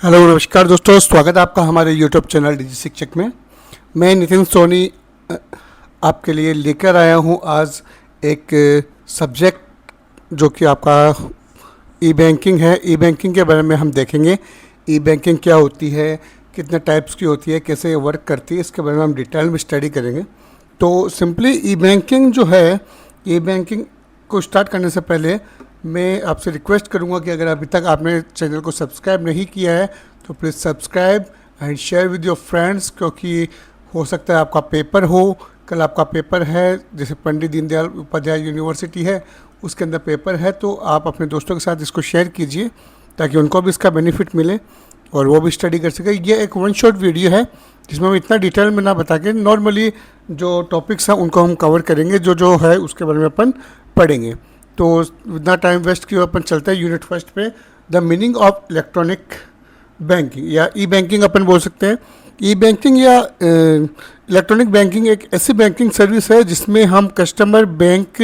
Hello नमस्कार दोस्तों, स्वागत है आपका हमारे यूट्यूब चैनल डिजी शिक्षक में। मैं नितिन सोनी आपके लिए लेकर आया हूं आज एक सब्जेक्ट जो कि आपका ई बैंकिंग है। ई बैंकिंग के बारे में हम देखेंगे। ई बैंकिंग क्या होती है, कितने टाइप्स की होती है, कैसे ये वर्क करती है, इसके बारे में हम डिटेल में स्टडी करेंगे। तो सिंपली ई बैंकिंग जो है, ई बैंकिंग को स्टार्ट करने से पहले मैं आपसे रिक्वेस्ट करूंगा कि अगर अभी तक आपने चैनल को सब्सक्राइब नहीं किया है तो please subscribe and share with your friends, क्योंकि हो सकता है आपका पेपर हो, कल आपका पेपर है, जैसे पंडित दीनदयाल उपाध्याय यूनिवर्सिटी है उसके अंदर पेपर है, तो आप अपने दोस्तों के साथ इसको शेयर कीजिए ताकि उनको भी इसका बेनिफिट मिले और वो भी स्टडी कर सके। ये एक वन शॉट वीडियो है जिसमें हम इतना डिटेल में ना बता के नॉर्मली जो टॉपिक्स हैं उनको हम कवर करेंगे, जो है उसके बारे में अपन पढ़ेंगे। तो इतना टाइम वेस्ट किए अपन चलते हैं यूनिट फर्स्ट पे, the meaning of electronic banking या ई बैंकिंग अपन बोल सकते हैं। ई बैंकिंग या इलेक्ट्रॉनिक बैंकिंग एक ऐसी बैंकिंग सर्विस है जिसमें हम कस्टमर बैंक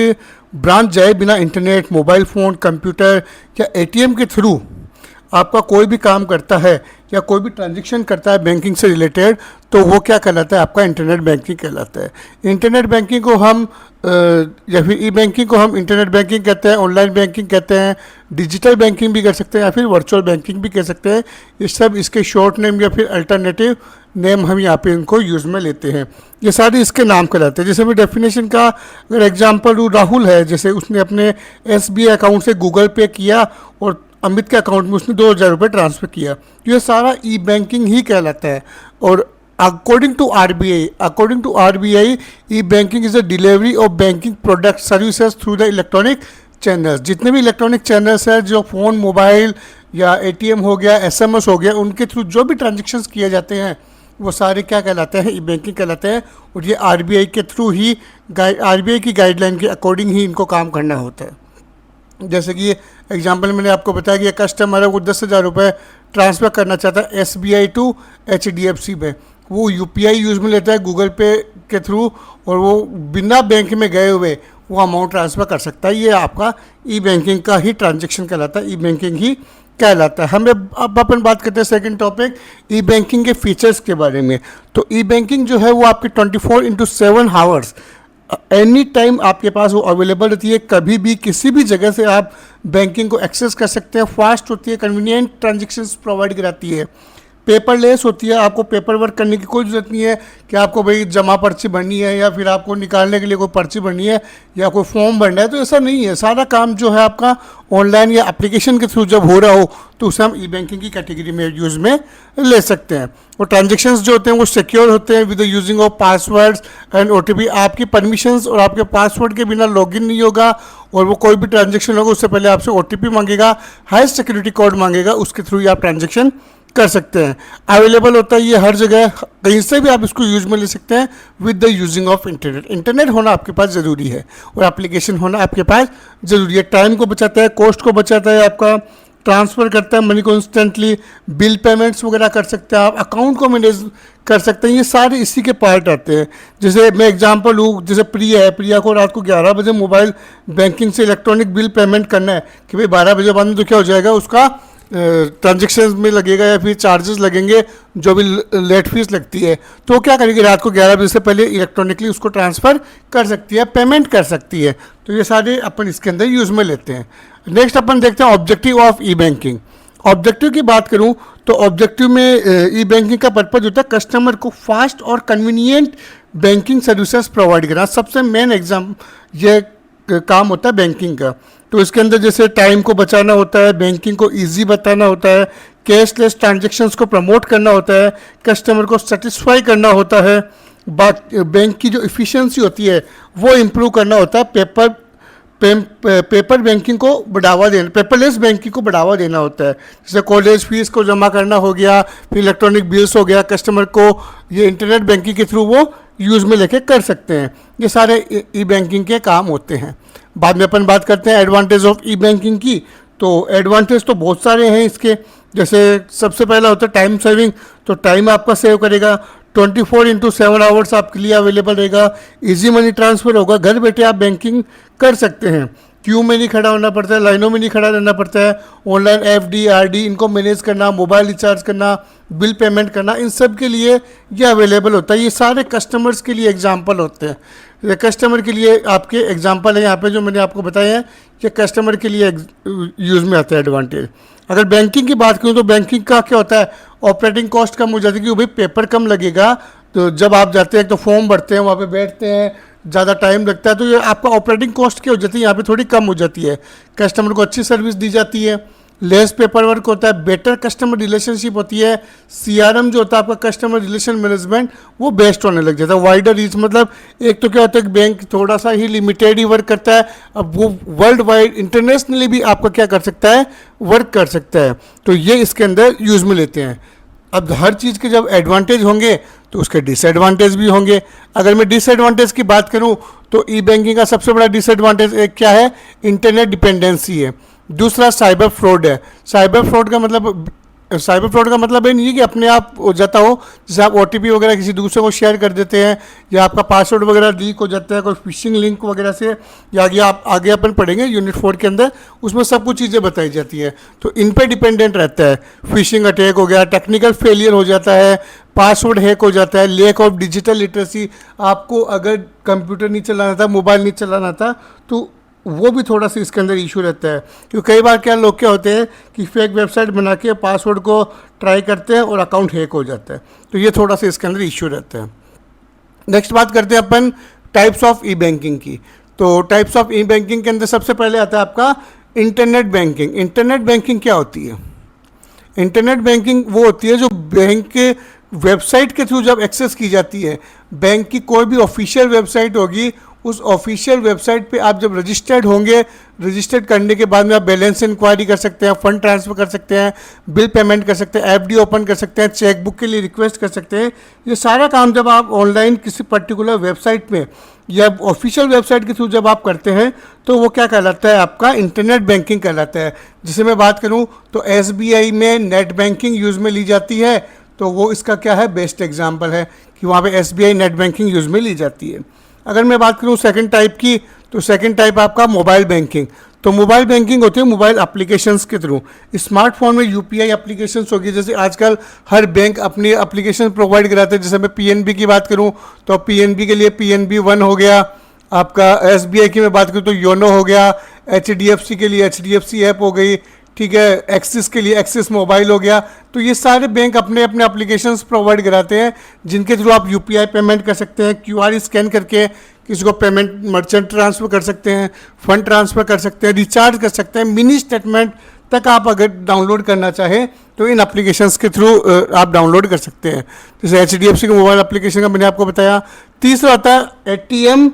ब्रांच जाए बिना इंटरनेट, मोबाइल फ़ोन, कंप्यूटर या एटीएम के थ्रू आपका कोई भी काम करता है या कोई भी ट्रांजैक्शन करता है बैंकिंग से रिलेटेड, तो वो क्या कहलाता है, आपका इंटरनेट बैंकिंग कहलाता है। इंटरनेट बैंकिंग को हम या फिर ई बैंकिंग को हम इंटरनेट बैंकिंग कहते हैं, ऑनलाइन बैंकिंग कहते हैं, डिजिटल बैंकिंग भी कर सकते हैं या फिर वर्चुअल बैंकिंग भी कह सकते हैं। ये सब इसके शॉर्ट नेम या फिर अल्टरनेटिव नेम हम यहाँ पे इनको यूज़ में लेते हैं। ये सारे इसके नाम कहलाते हैं। जैसे मैं डेफिनेशन का अगर एग्जाम्पल दूँ, राहुल है, जैसे उसने अपने SBI अकाउंट से गूगल पे किया और अमित के अकाउंट में उसने 2000 रुपये ट्रांसफ़र किया, ये सारा ई बैंकिंग ही कहलाता है। और according to RBI e banking is a delivery of banking product services through the electronic channels. जितने भी इलेक्ट्रॉनिक चैनल्स हैं, जो फ़ोन, मोबाइल या एटीएम हो गया, SMS हो गया, उनके थ्रू जो भी ट्रांजेक्शन्स किए जाते हैं वो सारे क्या कहलाते हैं, ई बैंकिंग कहलाते हैं। और ये आरबीआई के थ्रू ही आरबीआई की गाइडलाइन के अकॉर्डिंग ही इनको काम करना होता है। जैसे कि एग्जांपल मैंने आपको बताया कि एक कस्टमर है, वो 10,000 रुपये ट्रांसफ़र करना चाहता है SBI टू HDFC में, वो UPI यूज़ में लेता है गूगल पे के थ्रू और वो बिना बैंक में गए हुए वो अमाउंट ट्रांसफ़र कर सकता है। ये आपका ई बैंकिंग का ही ट्रांजेक्शन कहलाता है, ई बैंकिंग ही कहलाता है। हमें अब अपन बात करते हैं सेकंड टॉपिक, ई बैंकिंग के फीचर्स के बारे में। तो ई बैंकिंग जो है वो आपके 24/7 आवर्स एनी टाइम आपके पास वो अवेलेबल रहती है। कभी भी किसी भी जगह से आप बैंकिंग को एक्सेस कर सकते हैं। फास्ट होती है, कन्वीनियंट ट्रांजेक्शन्स प्रोवाइड कराती है, पेपरलेस होती है। आपको पेपर वर्क करने की कोई ज़रूरत नहीं है कि आपको भाई जमा पर्ची भरनी है या फिर आपको निकालने के लिए कोई पर्ची भरनी है या कोई फॉर्म भरना है, तो ऐसा नहीं है। सारा काम जो है आपका ऑनलाइन या एप्लीकेशन के थ्रू जब हो रहा हो तो उसे हम ई बैंकिंग की कैटेगरी में यूज़ में ले सकते हैं। और ट्रांजेक्शन्स जो होते हैं वो सिक्योर होते हैं with the using of passwords and OTP। आपकी परमिशंस और आपके पासवर्ड के बिना लॉगिन नहीं होगा और वो कोई भी ट्रांजेक्शन होगा उससे पहले आपसे OTP मांगेगा, हाई सिक्योरिटी कोड मांगेगा, उसके थ्रू ही आप ट्रांजेक्शन कर सकते हैं। अवेलेबल होता है ये हर जगह, कहीं से भी आप इसको यूज में ले सकते हैं with the using of internet. Internet होना आपके पास ज़रूरी है और एप्लीकेशन होना आपके पास ज़रूरी है। टाइम को बचाता है, कॉस्ट को बचाता है, आपका ट्रांसफ़र करता है मनी को इंस्टेंटली, बिल पेमेंट्स वगैरह कर सकते हैं आप, अकाउंट को मैनेज कर सकते हैं। ये सारे इसी के पार्ट आते हैं। जैसे मैं एग्जांपल लूँ, जैसे प्रिया को रात को 11 बजे मोबाइल बैंकिंग से इलेक्ट्रॉनिक बिल पेमेंट करना है कि भाई 12 बजे बाद में तो क्या हो जाएगा, उसका ट्रांजेक्शन में लगेगा या फिर चार्जेस लगेंगे, जो भी लेट फीस लगती है, तो क्या करेगी, रात को 11 बजे से पहले इलेक्ट्रॉनिकली उसको ट्रांसफ़र कर सकती है, पेमेंट कर सकती है। तो ये सारे अपन इसके अंदर यूज़ में लेते हैं। नेक्स्ट अपन देखते हैं objective of e banking. Objective की बात करूं तो ऑब्जेक्टिव में ई बैंकिंग का पर्पज़ होता है कस्टमर को फास्ट और कन्वीनियंट बैंकिंग सर्विसेज प्रोवाइड करना। सबसे मेन ये काम होता है बैंकिंग का। तो इसके अंदर जैसे टाइम को बचाना होता है, बैंकिंग को इजी बताना होता है, कैशलेस ट्रांजैक्शंस को प्रमोट करना होता है, कस्टमर को सेटिस्फाई करना होता है, बैंक की जो इफ़िशियंसी होती है वो इम्प्रूव करना होता है, पेपर बैंकिंग को बढ़ावा देना, पेपरलेस बैंकिंग को बढ़ावा देना होता है। जैसे कॉलेज फीस को जमा करना हो गया, फिर इलेक्ट्रॉनिक बिल्स हो गया, कस्टमर को ये इंटरनेट बैंकिंग के थ्रू वो यूज़ में लेके कर सकते हैं। ये सारे ई बैंकिंग के काम होते हैं। बाद में अपन बात करते हैं एडवांटेज ऑफ ई बैंकिंग की। तो एडवांटेज तो बहुत सारे हैं इसके। जैसे सबसे पहला होता है टाइम सेविंग, तो टाइम आपका सेव करेगा। 24/7 आवर्स आपके लिए अवेलेबल रहेगा। इजी मनी ट्रांसफ़र होगा, घर बैठे आप बैंकिंग कर सकते हैं। क्यू में नहीं खड़ा होना पड़ता है, लाइनों में नहीं खड़ा रहना पड़ता है। ऑनलाइन एफडी आरडी इनको मैनेज करना, मोबाइल रिचार्ज करना, बिल पेमेंट करना, इन सब के लिए ये अवेलेबल होता है। ये सारे कस्टमर्स के लिए एग्जांपल होते हैं। ये कस्टमर के लिए आपके एग्जांपल है यहाँ पे जो मैंने आपको बताया है कि कस्टमर के लिए यूज़ में आता है एडवांटेज। अगर बैंकिंग की बात करूँ तो बैंकिंग का क्या होता है, ऑपरेटिंग कॉस्ट कम हो जाती है, क्योंकि भाई पेपर कम लगेगा। तो जब आप जाते हैं तो फॉर्म भरते हैं, वहाँ पे बैठते हैं, ज़्यादा टाइम लगता है, तो ये आपका ऑपरेटिंग कॉस्ट क्या हो जाती है, यहाँ पे थोड़ी कम हो जाती है। कस्टमर को अच्छी सर्विस दी जाती है, लेस पेपर वर्क होता है, बेटर कस्टमर रिलेशनशिप होती है। सीआरएम जो होता है आपका कस्टमर रिलेशन मैनेजमेंट, वो बेस्ट होने लग जाता है। वाइडर रीच मतलब एक तो क्या होता है कि बैंक थोड़ा सा ही लिमिटेड ही वर्क करता है, अब वो वर्ल्ड वाइड इंटरनेशनली भी आपका क्या कर सकता है, वर्क कर सकता है। तो ये इसके अंदर यूज़ में लेते हैं। अब हर चीज़ के जब एडवांटेज होंगे तो उसके डिसएडवांटेज भी होंगे। अगर मैं डिसएडवांटेज की बात करूं तो ई बैंकिंग का सबसे बड़ा डिसएडवांटेज एक क्या है, इंटरनेट डिपेंडेंसी है। दूसरा साइबर फ्रॉड है। साइबर फ्रॉड का मतलब ये नहीं है कि अपने आप हो जाता हो, जैसे आप ओटीपी वगैरह किसी दूसरे को शेयर कर देते हैं या आपका पासवर्ड वगैरह लीक हो जाता है कोई फिशिंग लिंक वगैरह से, या आगे अपन पढ़ेंगे यूनिट 4 के अंदर, उसमें सब कुछ चीज़ें बताई जाती है। तो इन पे डिपेंडेंट रहता है। फिशिंग अटैक हो गया, टेक्निकल फेलियर हो जाता है, पासवर्ड हैक हो जाता है, लैक ऑफ डिजिटल लिटरेसी। आपको अगर कंप्यूटर नहीं चलाना था, मोबाइल नहीं चलाना था, तो वो भी थोड़ा सा इसके अंदर इशू रहता है। क्योंकि कई बार क्या लोग क्या होते हैं कि फेक वेबसाइट बना के पासवर्ड को ट्राई करते हैं और अकाउंट हैक हो जाता है। तो ये थोड़ा सा इसके अंदर इशू रहता है। नेक्स्ट बात करते हैं अपन टाइप्स ऑफ ई बैंकिंग की। तो टाइप्स ऑफ ई बैंकिंग के अंदर सबसे पहले आता है आपका इंटरनेट बैंकिंग। इंटरनेट बैंकिंग क्या होती है? इंटरनेट बैंकिंग वो होती है जो बैंक के वेबसाइट के थ्रू जब एक्सेस की जाती है। बैंक की कोई भी ऑफिशियल वेबसाइट होगी, उस ऑफिशियल वेबसाइट पे आप जब रजिस्टर्ड होंगे, रजिस्टर्ड करने के बाद में आप बैलेंस इंक्वायरी कर सकते हैं, फंड ट्रांसफ़र कर सकते हैं, बिल पेमेंट कर सकते हैं, एफडी ओपन कर सकते हैं, चेकबुक के लिए रिक्वेस्ट कर सकते हैं। ये सारा काम जब आप ऑनलाइन किसी पर्टिकुलर वेबसाइट में या ऑफिशियल वेबसाइट के थ्रू जब आप करते हैं तो वो क्या कहलाता है, आपका इंटरनेट बैंकिंग कहलाता है। जिसे मैं बात करूँ तो एसबीआई में नेट बैंकिंग यूज़ में ली जाती है, तो वो इसका क्या है, बेस्ट एग्जाम्पल है कि वहाँ पे एसबीआई नेट बैंकिंग यूज़ में ली जाती है। अगर मैं बात करूं सेकंड टाइप की, तो सेकंड टाइप आपका मोबाइल बैंकिंग। तो मोबाइल बैंकिंग होती है मोबाइल एप्लीकेशंस के थ्रू। स्मार्टफोन में यूपीआई एप्लीकेशंस होगी, जैसे आजकल हर बैंक अपनी एप्लीकेशन प्रोवाइड कराते हैं। जैसे मैं पीएनबी की बात करूं तो पीएनबी के लिए पीएनबी 1 हो गया, आपका एसबीआई की मैं बात करूं तो योनो हो गया, एचडीएफसी के लिए एचडीएफसी ऐप हो गई, ठीक है, एक्सिस के लिए एक्सिस मोबाइल हो गया। तो ये सारे बैंक अपने अपने एप्लीकेशंस प्रोवाइड कराते हैं जिनके थ्रू आप यूपीआई पेमेंट कर सकते हैं, क्यूआर स्कैन करके किसी को पेमेंट मर्चेंट ट्रांसफ़र कर सकते हैं, फंड ट्रांसफ़र कर सकते हैं, रिचार्ज कर सकते हैं। मिनी स्टेटमेंट तक आप अगर डाउनलोड करना चाहें तो इन एप्लीकेशंस के थ्रू आप डाउनलोड कर सकते हैं। जैसे एचडीएफसी का मोबाइल एप्लीकेशन का मैंने आपको बताया। तीसरा आता है एटीएम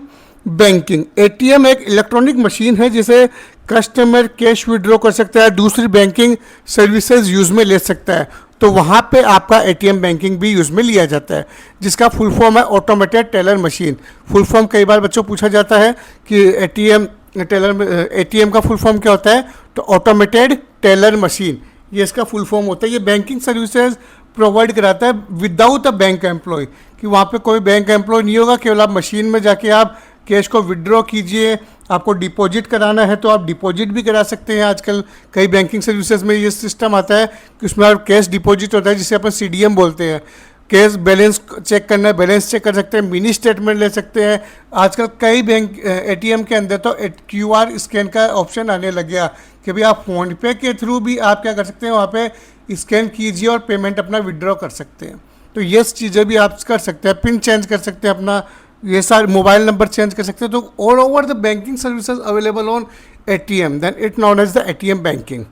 बैंकिंग। एटीएम एक इलेक्ट्रॉनिक मशीन है जिसे कस्टमर कैश विड्रॉ कर सकता है, दूसरी बैंकिंग सर्विसेज यूज़ में ले सकता है। तो वहाँ पे आपका एटीएम बैंकिंग भी यूज़ में लिया जाता है, जिसका फुल फॉर्म है automated teller machine. Full form कई बार बच्चों पूछा जाता है कि एटीएम का फुल फॉर्म क्या होता है, तो ऑटोमेटेड टेलर मशीन, ये इसका फुल फॉर्म होता है। ये बैंकिंग सर्विसेज प्रोवाइड कराता है विदाउट अ बैंक एम्प्लॉय, कि वहाँ पे कोई बैंक एम्प्लॉय नहीं होगा, केवल आप मशीन में जाके आप कैश को विड्रॉ कीजिए। आपको डिपॉजिट कराना है तो आप डिपॉजिट भी करा सकते हैं। आजकल कई बैंकिंग सर्विसेज में ये सिस्टम आता है कि उसमें आप कैश डिपॉजिट होता है, जिसे अपन सीडीएम बोलते हैं। कैश बैलेंस चेक करना है, बैलेंस चेक कर सकते हैं, मिनी स्टेटमेंट ले सकते हैं। आजकल कई बैंक एटीएम के अंदर तो क्यूआर स्कैन का ऑप्शन आने लग गया कि भाई आप फ़ोनपे के थ्रू भी आप क्या कर सकते हैं, वहाँ पे स्कैन कीजिए और पेमेंट अपना विड्रॉ कर सकते हैं। तो ये चीज़ें भी आप कर सकते हैं, पिन चेंज कर सकते हैं अपना, ये सारे मोबाइल नंबर चेंज कर सकते हैं। तो all over the banking services available on ATM, then it known as the ATM banking.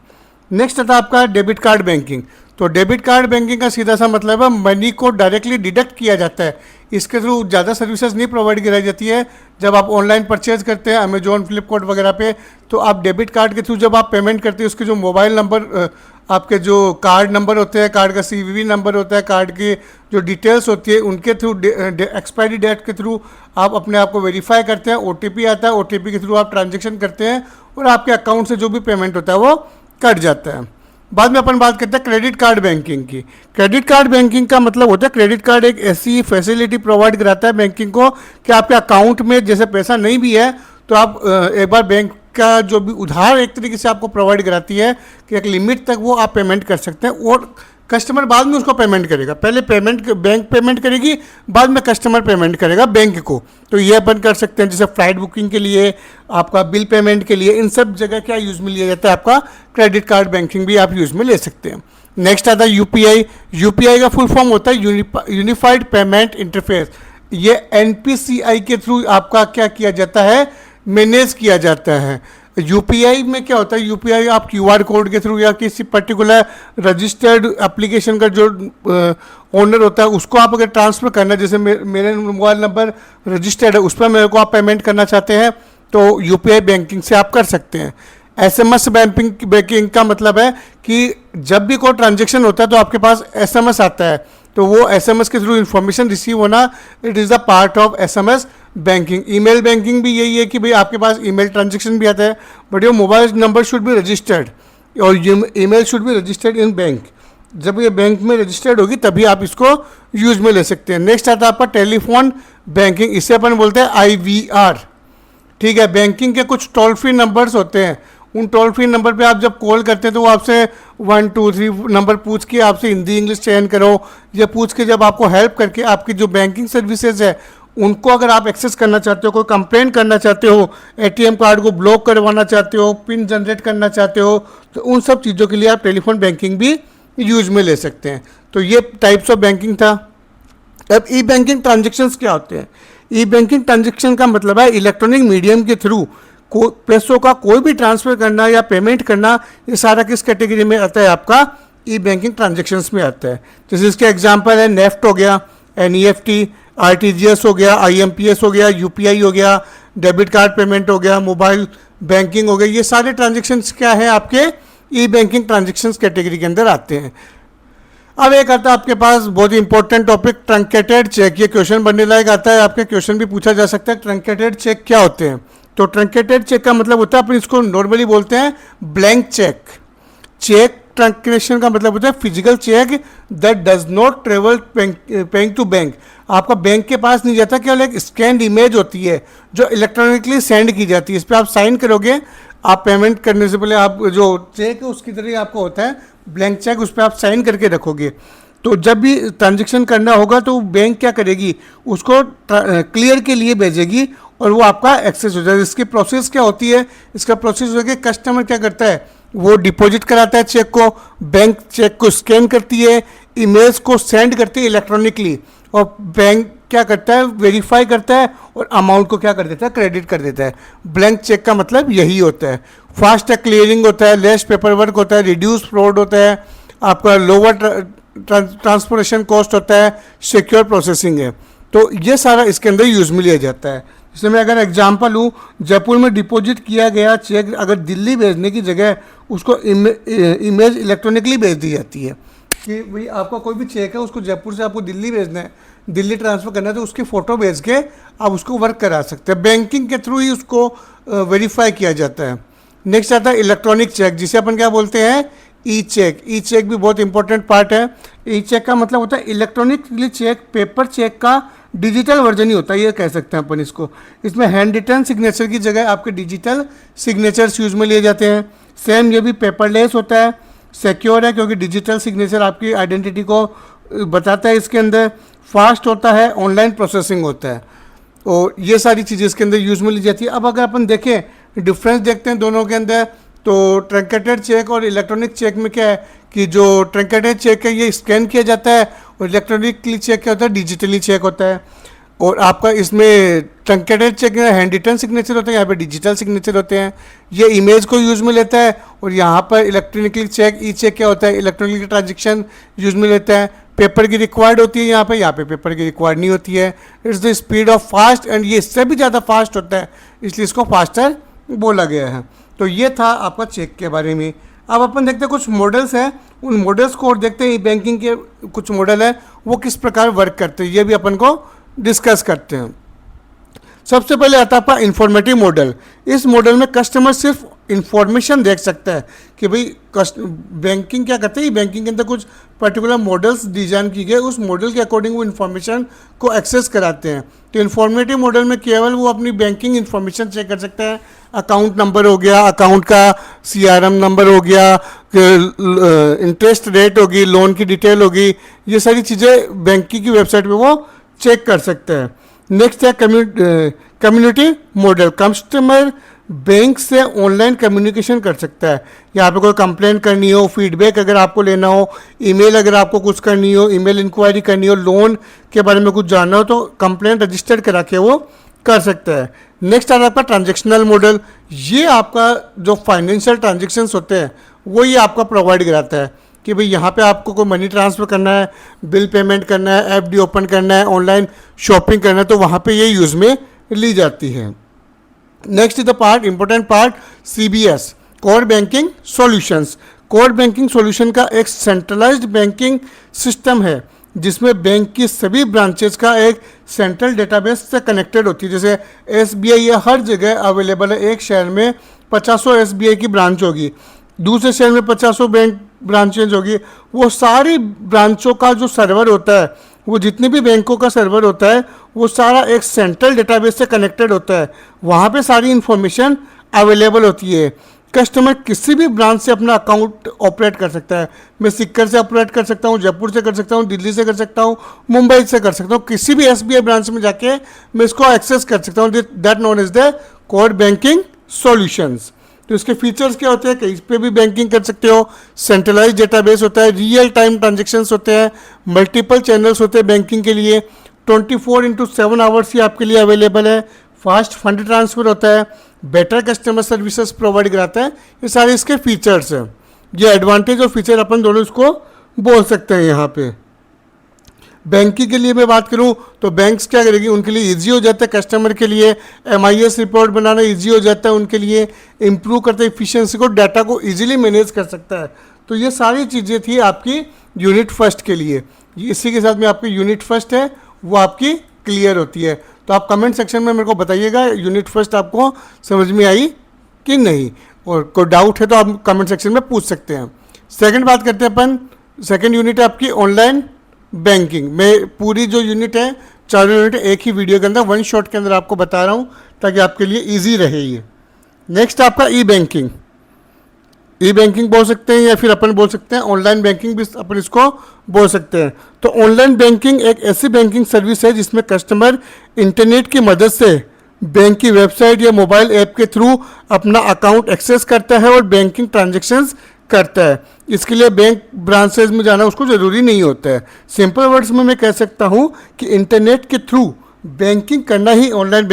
Next आता है आपका डेबिट कार्ड बैंकिंग। तो डेबिट कार्ड बैंकिंग का सीधा सा मतलब है मनी को डायरेक्टली डिडक्ट किया जाता है। इसके थ्रू ज़्यादा सर्विसेज नहीं प्रोवाइड कराई जाती है। जब आप ऑनलाइन परचेज करते हैं अमेजोन, फ्लिपकार्ट वगैरह पे, तो आप डेबिट कार्ड के थ्रू जब आप पेमेंट करते हैं, उसके जो मोबाइल नंबर, आपके जो कार्ड नंबर होते हैं, कार्ड का सीवीवी नंबर होता है, कार्ड की जो डिटेल्स होती है, उनके थ्रू एक्सपायरी डेट के थ्रू आप अपने आप को वेरीफाई करते हैं। ओटीपी आता है, ओटीपी के थ्रू आप ट्रांजेक्शन करते हैं और आपके अकाउंट से जो भी पेमेंट होता है वो कट जाता है। बाद में अपन बात करते हैं क्रेडिट कार्ड बैंकिंग की। क्रेडिट कार्ड बैंकिंग का मतलब होता है, क्रेडिट कार्ड एक ऐसी फैसिलिटी प्रोवाइड कराता है बैंकिंग को कि आपके अकाउंट में जैसे पैसा नहीं भी है तो आप एक बार बैंक का जो भी उधार एक तरीके से आपको प्रोवाइड कराती है कि एक लिमिट तक वो आप पेमेंट कर सकते हैं और कस्टमर बाद में उसको पेमेंट करेगा। पहले पेमेंट बैंक पेमेंट करेगी, बाद में कस्टमर पेमेंट करेगा बैंक को। तो ये अपन कर सकते हैं, जैसे फ्लाइट बुकिंग के लिए, आपका बिल पेमेंट के लिए, इन सब जगह क्या यूज़ में लिया जाता है, आपका क्रेडिट कार्ड बैंकिंग भी आप यूज़ में ले सकते हैं। नेक्स्ट आता है यूपीआई। यूपीआई का फुल फॉर्म होता है यूनिफाइड पेमेंट इंटरफेस। ये एनपीसीआई के थ्रू आपका क्या किया जाता है, मैनेज किया जाता है। यूपीआई में क्या होता है, यूपीआई आप क्यूआर कोड के थ्रू या किसी पर्टिकुलर रजिस्टर्ड एप्लीकेशन का जो ओनर होता है उसको आप अगर ट्रांसफ़र करना, जैसे मेरे मोबाइल नंबर रजिस्टर्ड है उस पर मेरे को आप पेमेंट करना चाहते हैं तो यूपीआई बैंकिंग से आप कर सकते हैं। एसएमएस बैंकिंग का मतलब है कि जब भी कोई ट्रांजेक्शन होता है तो आपके पास एसएमएस आता है, तो वो एसएमएस के थ्रू इन्फॉर्मेशन रिसीव होना, it is the part of SMS banking. Email banking भी यही है कि भाई आपके पास ईमेल ट्रांजेक्शन भी आता है, but your mobile number should be registered और email should be registered in bank. जब ये बैंक में रजिस्टर्ड होगी तभी आप इसको यूज में ले सकते हैं। नेक्स्ट आता है आपका टेलीफोन बैंकिंग, इसे अपन बोलते हैं IVR। ठीक है, बैंकिंग के कुछ टोल फ्री नंबर्स होते हैं, उन टोल फ्री नंबर पे आप जब कॉल करते हैं तो वो आपसे 1 2 3 नंबर पूछ के आपसे हिंदी इंग्लिश चयन करो, या पूछ के जब आपको हेल्प करके आपकी जो बैंकिंग सर्विसेज है उनको अगर आप एक्सेस करना चाहते हो, कोई कंप्लेंट करना चाहते हो, एटीएम कार्ड को ब्लॉक करवाना चाहते हो, पिन जनरेट करना चाहते हो, तो उन सब चीज़ों के लिए आप टेलीफोन बैंकिंग भी यूज में ले सकते हैं। तो ये टाइप्स ऑफ बैंकिंग था। अब ई बैंकिंग ट्रांजेक्शन्स क्या होते हैं? ई बैंकिंग ट्रांजेक्शन का मतलब है इलेक्ट्रॉनिक मीडियम के थ्रू पैसों का कोई भी ट्रांसफ़र करना या पेमेंट करना, ये सारा किस कैटेगरी में आता है? आपका ई बैंकिंग ट्रांजेक्शन्स में आता है। जैसे इसके एग्जांपल है नेफ्ट हो गया, NEFT, RTGS हो गया, IMPS हो गया, UPI हो गया, डेबिट कार्ड पेमेंट हो गया, मोबाइल बैंकिंग हो गया। ये सारे ट्रांजेक्शन्स क्या है आपके ई बैंकिंग ट्रांजेक्शन्स कैटेगरी के अंदर आते हैं। अब एक आता है आपके पास बहुत ही इंपॉर्टेंट टॉपिक, ट्रंकेटेड चेक। ये क्वेश्चन बनने लायक आता है, आपके क्वेश्चन भी पूछा जा सकता है ट्रंकेटेड चेक क्या होते हैं। तो ट्रंकेटेड चेक का मतलब होता है, अपन इसको नॉर्मली बोलते हैं ब्लैंक चेक। चेक ट्रंकेशन का मतलब होता है physical cheque that does not travel bank to bank. आपका बैंक के पास नहीं जाता, केवल एक स्कैन्ड इमेज होती है जो इलेक्ट्रॉनिकली सेंड की जाती है। इस पर आप साइन करोगे, आप पेमेंट करने से पहले आप जो चेक है उसकी तरह आपको होता है ब्लैंक चेक, उस पर आप साइन करके रखोगे। तो जब भी ट्रांजेक्शन करना होगा तो बैंक क्या करेगी, उसको क्लियर के लिए भेजेगी और वो आपका एक्सेस हो जाएगा। इसकी प्रोसेस क्या होती है? इसका प्रोसेस हो कि कस्टमर क्या करता है, वो डिपॉजिट कराता है चेक को, बैंक चेक को स्कैन करती है, इमेज को सेंड करती है इलेक्ट्रॉनिकली, और बैंक क्या करता है, वेरीफाई करता है और अमाउंट को क्या कर देता है, क्रेडिट कर देता है। ब्लैंक चेक का मतलब यही होता है। फास्ट क्लियरिंग होता है, लेस पेपर वर्क होता है, रिड्यूस फ्रॉड होता है, आपका लोअर ट्रांसपोर्टेशन कॉस्ट होता है, सिक्योर प्रोसेसिंग है। तो ये सारा इसके अंदर यूज में लिया जाता है। जैसे मैं अगर एग्जांपल लूँ, जयपुर में डिपॉजिट किया गया चेक अगर दिल्ली भेजने की जगह उसको इमेज इलेक्ट्रॉनिकली भेज दी जाती है कि भाई आपका कोई भी चेक है उसको जयपुर से आपको दिल्ली भेजना है, दिल्ली ट्रांसफ़र करना है, तो उसकी फ़ोटो भेज के आप उसको वर्क करा सकते हैं। बैंकिंग के थ्रू ही उसको वेरीफाई किया जाता है। नेक्स्ट आता है इलेक्ट्रॉनिक चेक, जिसे अपन क्या बोलते हैं, ई चेक। ई चेक भी बहुत इंपॉर्टेंट पार्ट है। ई चेक का मतलब होता है इलेक्ट्रॉनिकली चेक, पेपर चेक का डिजिटल वर्जन ही होता है, ये कह सकते हैं अपन इसको। इसमें हैंड रिटन सिग्नेचर की जगह आपके डिजिटल सिग्नेचर्स यूज में लिए जाते हैं। सेम ये भी पेपरलेस होता है, सिक्योर है क्योंकि डिजिटल सिग्नेचर आपकी आइडेंटिटी को बताता है। इसके अंदर फास्ट होता है, ऑनलाइन प्रोसेसिंग होता है, और ये सारी चीज़ें इसके अंदर यूज में ली जाती है। अब अगर अपन देखें डिफरेंस देखते हैं दोनों के अंदर, तो ट्रंकेटेड चेक और इलेक्ट्रॉनिक चेक में क्या है कि जो ट्रंकेटेड चेक है ये स्कैन किया जाता है, और इलेक्ट्रॉनिकली चेक क्या होता है, डिजिटली चेक होता है। और आपका इसमें ट्रंकेटेड चेक में हैंड रिटन सिग्नेचर होते हैं, यहाँ पे डिजिटल सिग्नेचर होते हैं। ये इमेज को यूज़ में लेता है, और यहाँ पर इलेक्ट्रॉनिकली चेक, ई चेक क्या होता है, इलेक्ट्रॉनिकली ट्रांजेक्शन यूज़ में लेता है। पेपर की रिक्वायर्ड होती है यहाँ पे पेपर की रिक्वायर्ड नहीं होती है। It's the speed of fast, and ये इससे भी ज़्यादा फास्ट होता है, इसलिए इसको फास्टर बोला गया है। तो ये था आपका चेक के बारे में। अब अपन देखते हैं कुछ मॉडल्स हैं, उन मॉडल्स को और देखते हैं ई बैंकिंग के कुछ मॉडल है वो किस प्रकार वर्क करते हैं, ये भी अपन को डिस्कस करते हैं। सबसे पहले आता है आपका इंफॉर्मेटिव मॉडल। इस मॉडल में कस्टमर सिर्फ इंफॉर्मेशन देख सकता है कि भाई बैंकिंग क्या करते हैं। बैंकिंग के अंदर कुछ पर्टिकुलर मॉडल्स डिजाइन की गए, उस मॉडल के अकॉर्डिंग वो इन्फॉर्मेशन को एक्सेस कराते हैं। तो इंफॉर्मेटिव मॉडल में केवल वो अपनी बैंकिंग इन्फॉर्मेशन चेक कर सकता है, अकाउंट नंबर हो गया, अकाउंट का CRM नंबर हो गया, इंटरेस्ट रेट होगी, लोन की डिटेल होगी, ये सारी चीज़ें बैंक की वेबसाइट पे वो चेक कर सकते हैं। नेक्स्ट है कम्युनिटी मॉडल। कस्टमर बैंक से ऑनलाइन कम्युनिकेशन कर सकता है। यहाँ पे कोई कंप्लेंट करनी हो, फीडबैक अगर आपको लेना हो, ईमेल अगर आपको कुछ करनी हो, ईमेल इंक्वायरी करनी हो, लोन के बारे में कुछ जानना हो, तो कंप्लेंट रजिस्टर्ड करा के वो कर सकता है। नेक्स्ट आता है आपका ट्रांजेक्शनल मॉडल। ये आपका जो फाइनेंशियल ट्रांजेक्शन्स होते हैं वो ये आपका प्रोवाइड कराता है कि भाई यहाँ पे आपको कोई मनी ट्रांसफ़र करना है, बिल पेमेंट करना है, FD ओपन करना है, ऑनलाइन शॉपिंग करना है, तो वहाँ पे ये यूज़ में ली जाती है। Next is the part, important part, CBS core banking solutions. Core banking solution का एक सेंट्रलाइज्ड बैंकिंग सिस्टम है जिसमें बैंक की सभी ब्रांचेस का एक सेंट्रल डेटाबेस से कनेक्टेड होती है। जैसे SBI ये हर जगह अवेलेबल है। एक शहर में 50 SBI की ब्रांच होगी, दूसरे शहर में 50 बैंक ब्रांचेज होगी। वो सारी ब्रांचों का जो सर्वर होता है, वो जितने भी बैंकों का सर्वर होता है, वो सारा एक सेंट्रल डेटाबेस से कनेक्टेड होता है। वहाँ पे सारी इन्फॉर्मेशन अवेलेबल होती है। कस्टमर किसी भी ब्रांच से अपना अकाउंट ऑपरेट कर सकता है। मैं सिक्कर से ऑपरेट कर सकता हूँ, जयपुर से कर सकता हूँ, दिल्ली से कर सकता हूँ, मुंबई से कर सकता हूँ। किसी भी SBI ब्रांच में जाके मैं इसको एक्सेस कर सकता हूँ। That known is the core banking solutions. तो इसके फीचर्स क्या होते हैं? कहीं पे भी बैंकिंग कर सकते हो, सेंट्रलाइज डेटाबेस होता है, रियल टाइम ट्रांजेक्शन्स होते हैं, मल्टीपल चैनल्स होते हैं बैंकिंग के लिए, 24/7 आवर्स ही आपके लिए अवेलेबल है, फास्ट फंड ट्रांसफ़र होता है, बेटर कस्टमर सर्विसेज प्रोवाइड कराता है। ये सारे इसके फीचर्स हैं। ये एडवांटेज और फीचर अपन दोनों इसको बोल सकते हैं। यहाँ पे बैंकिंग के लिए मैं बात करूं तो बैंक्स क्या करेगी, उनके लिए इजी हो जाता है, कस्टमर के लिए MIS रिपोर्ट बनाना इजी हो जाता है, उनके लिए इम्प्रूव करता है इफिशिएंसी को, डाटा को इजीली मैनेज कर सकता है। तो ये सारी चीज़ें थी आपकी यूनिट फर्स्ट के लिए। इसी के साथ में आपकी यूनिट फर्स्ट है वो आपकी क्लियर होती है। तो आप कमेंट सेक्शन में मेरे को बताइएगा यूनिट फर्स्ट आपको समझ में आई कि नहीं, और कोई डाउट है तो आप कमेंट सेक्शन में पूछ सकते हैं। सेकंड बात करते हैं अपन, सेकंड यूनिट है आपकी ऑनलाइन बैंकिंग। मैं पूरी जो यूनिट है, चारों यूनिट एक ही वीडियो के अंदर, वन शॉट के अंदर आपको बता रहा हूँ ताकि आपके लिए ईजी रहे ये। नेक्स्ट आपका ई बैंकिंग बोल सकते हैं, या फिर अपन बोल सकते हैं ऑनलाइन बैंकिंग भी अपन इसको बोल सकते हैं। तो ऑनलाइन बैंकिंग एक ऐसी बैंकिंग सर्विस है जिसमें कस्टमर इंटरनेट की मदद से बैंक की वेबसाइट या मोबाइल ऐप के थ्रू अपना अकाउंट एक्सेस करता है और बैंकिंग ट्रांजैक्शंस करता है। इसके लिए बैंक ब्रांचेज में जाना उसको ज़रूरी नहीं होता है। सिंपल वर्ड्स में मैं कह सकता हूँ कि इंटरनेट के थ्रू बैंकिंग करना ही ऑनलाइन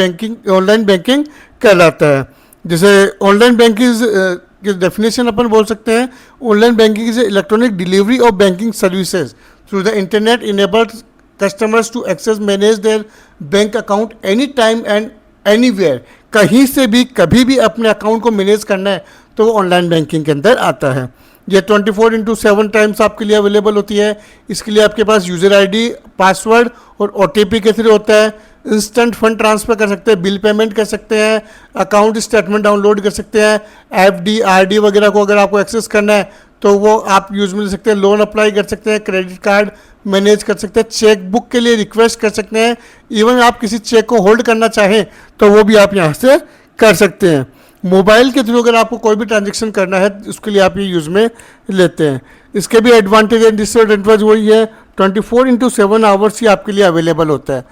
बैंकिंग कहलाता है। जैसे ऑनलाइन बैंकिंग की डेफिनेशन अपन बोल सकते हैं, online banking is electronic delivery of banking services through the internet enables customers to access manage their bank account any time and anywhere. कहीं से भी कभी भी अपने अकाउंट को मैनेज करना है तो वो ऑनलाइन बैंकिंग के अंदर आता है। ये 24/7 टाइम्स आपके लिए अवेलेबल होती है। इसके लिए आपके पास यूज़र ID, पासवर्ड और OTP के थ्रू होता है। इंस्टेंट फंड ट्रांसफ़र कर सकते हैं, बिल पेमेंट कर सकते हैं, अकाउंट स्टेटमेंट डाउनलोड कर सकते हैं, FD RD वगैरह को अगर आपको एक्सेस करना है तो वो आप यूज़ में ले सकते हैं, लोन अप्लाई कर सकते हैं, क्रेडिट कार्ड मैनेज कर सकते हैं, चेक बुक के लिए रिक्वेस्ट कर सकते हैं। इवन आप किसी चेक को होल्ड करना चाहें तो वो भी आप यहाँ से कर सकते हैं। मोबाइल के थ्रू अगर आपको कोई भी ट्रांजेक्शन करना है उसके लिए आप ये यूज़ में लेते हैं। इसके भी एडवांटेज एंड डिसएडवांटेज वही है, 24/7 आवर्स ही आपके लिए अवेलेबल होता है।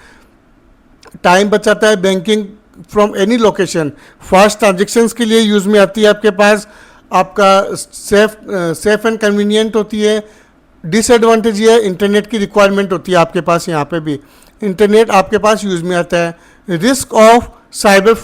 टाइम बचाता है, banking from any location, fast transactions के लिए यूज़ में आती है आपके पास, आपका सेफ एंड कन्वीनियंट होती है। डिसएडवांटेज ये है, इंटरनेट की रिक्वायरमेंट होती है आपके पास, यहाँ पे भी इंटरनेट आपके पास यूज़ में आता है। रिस्क ऑफ साइबर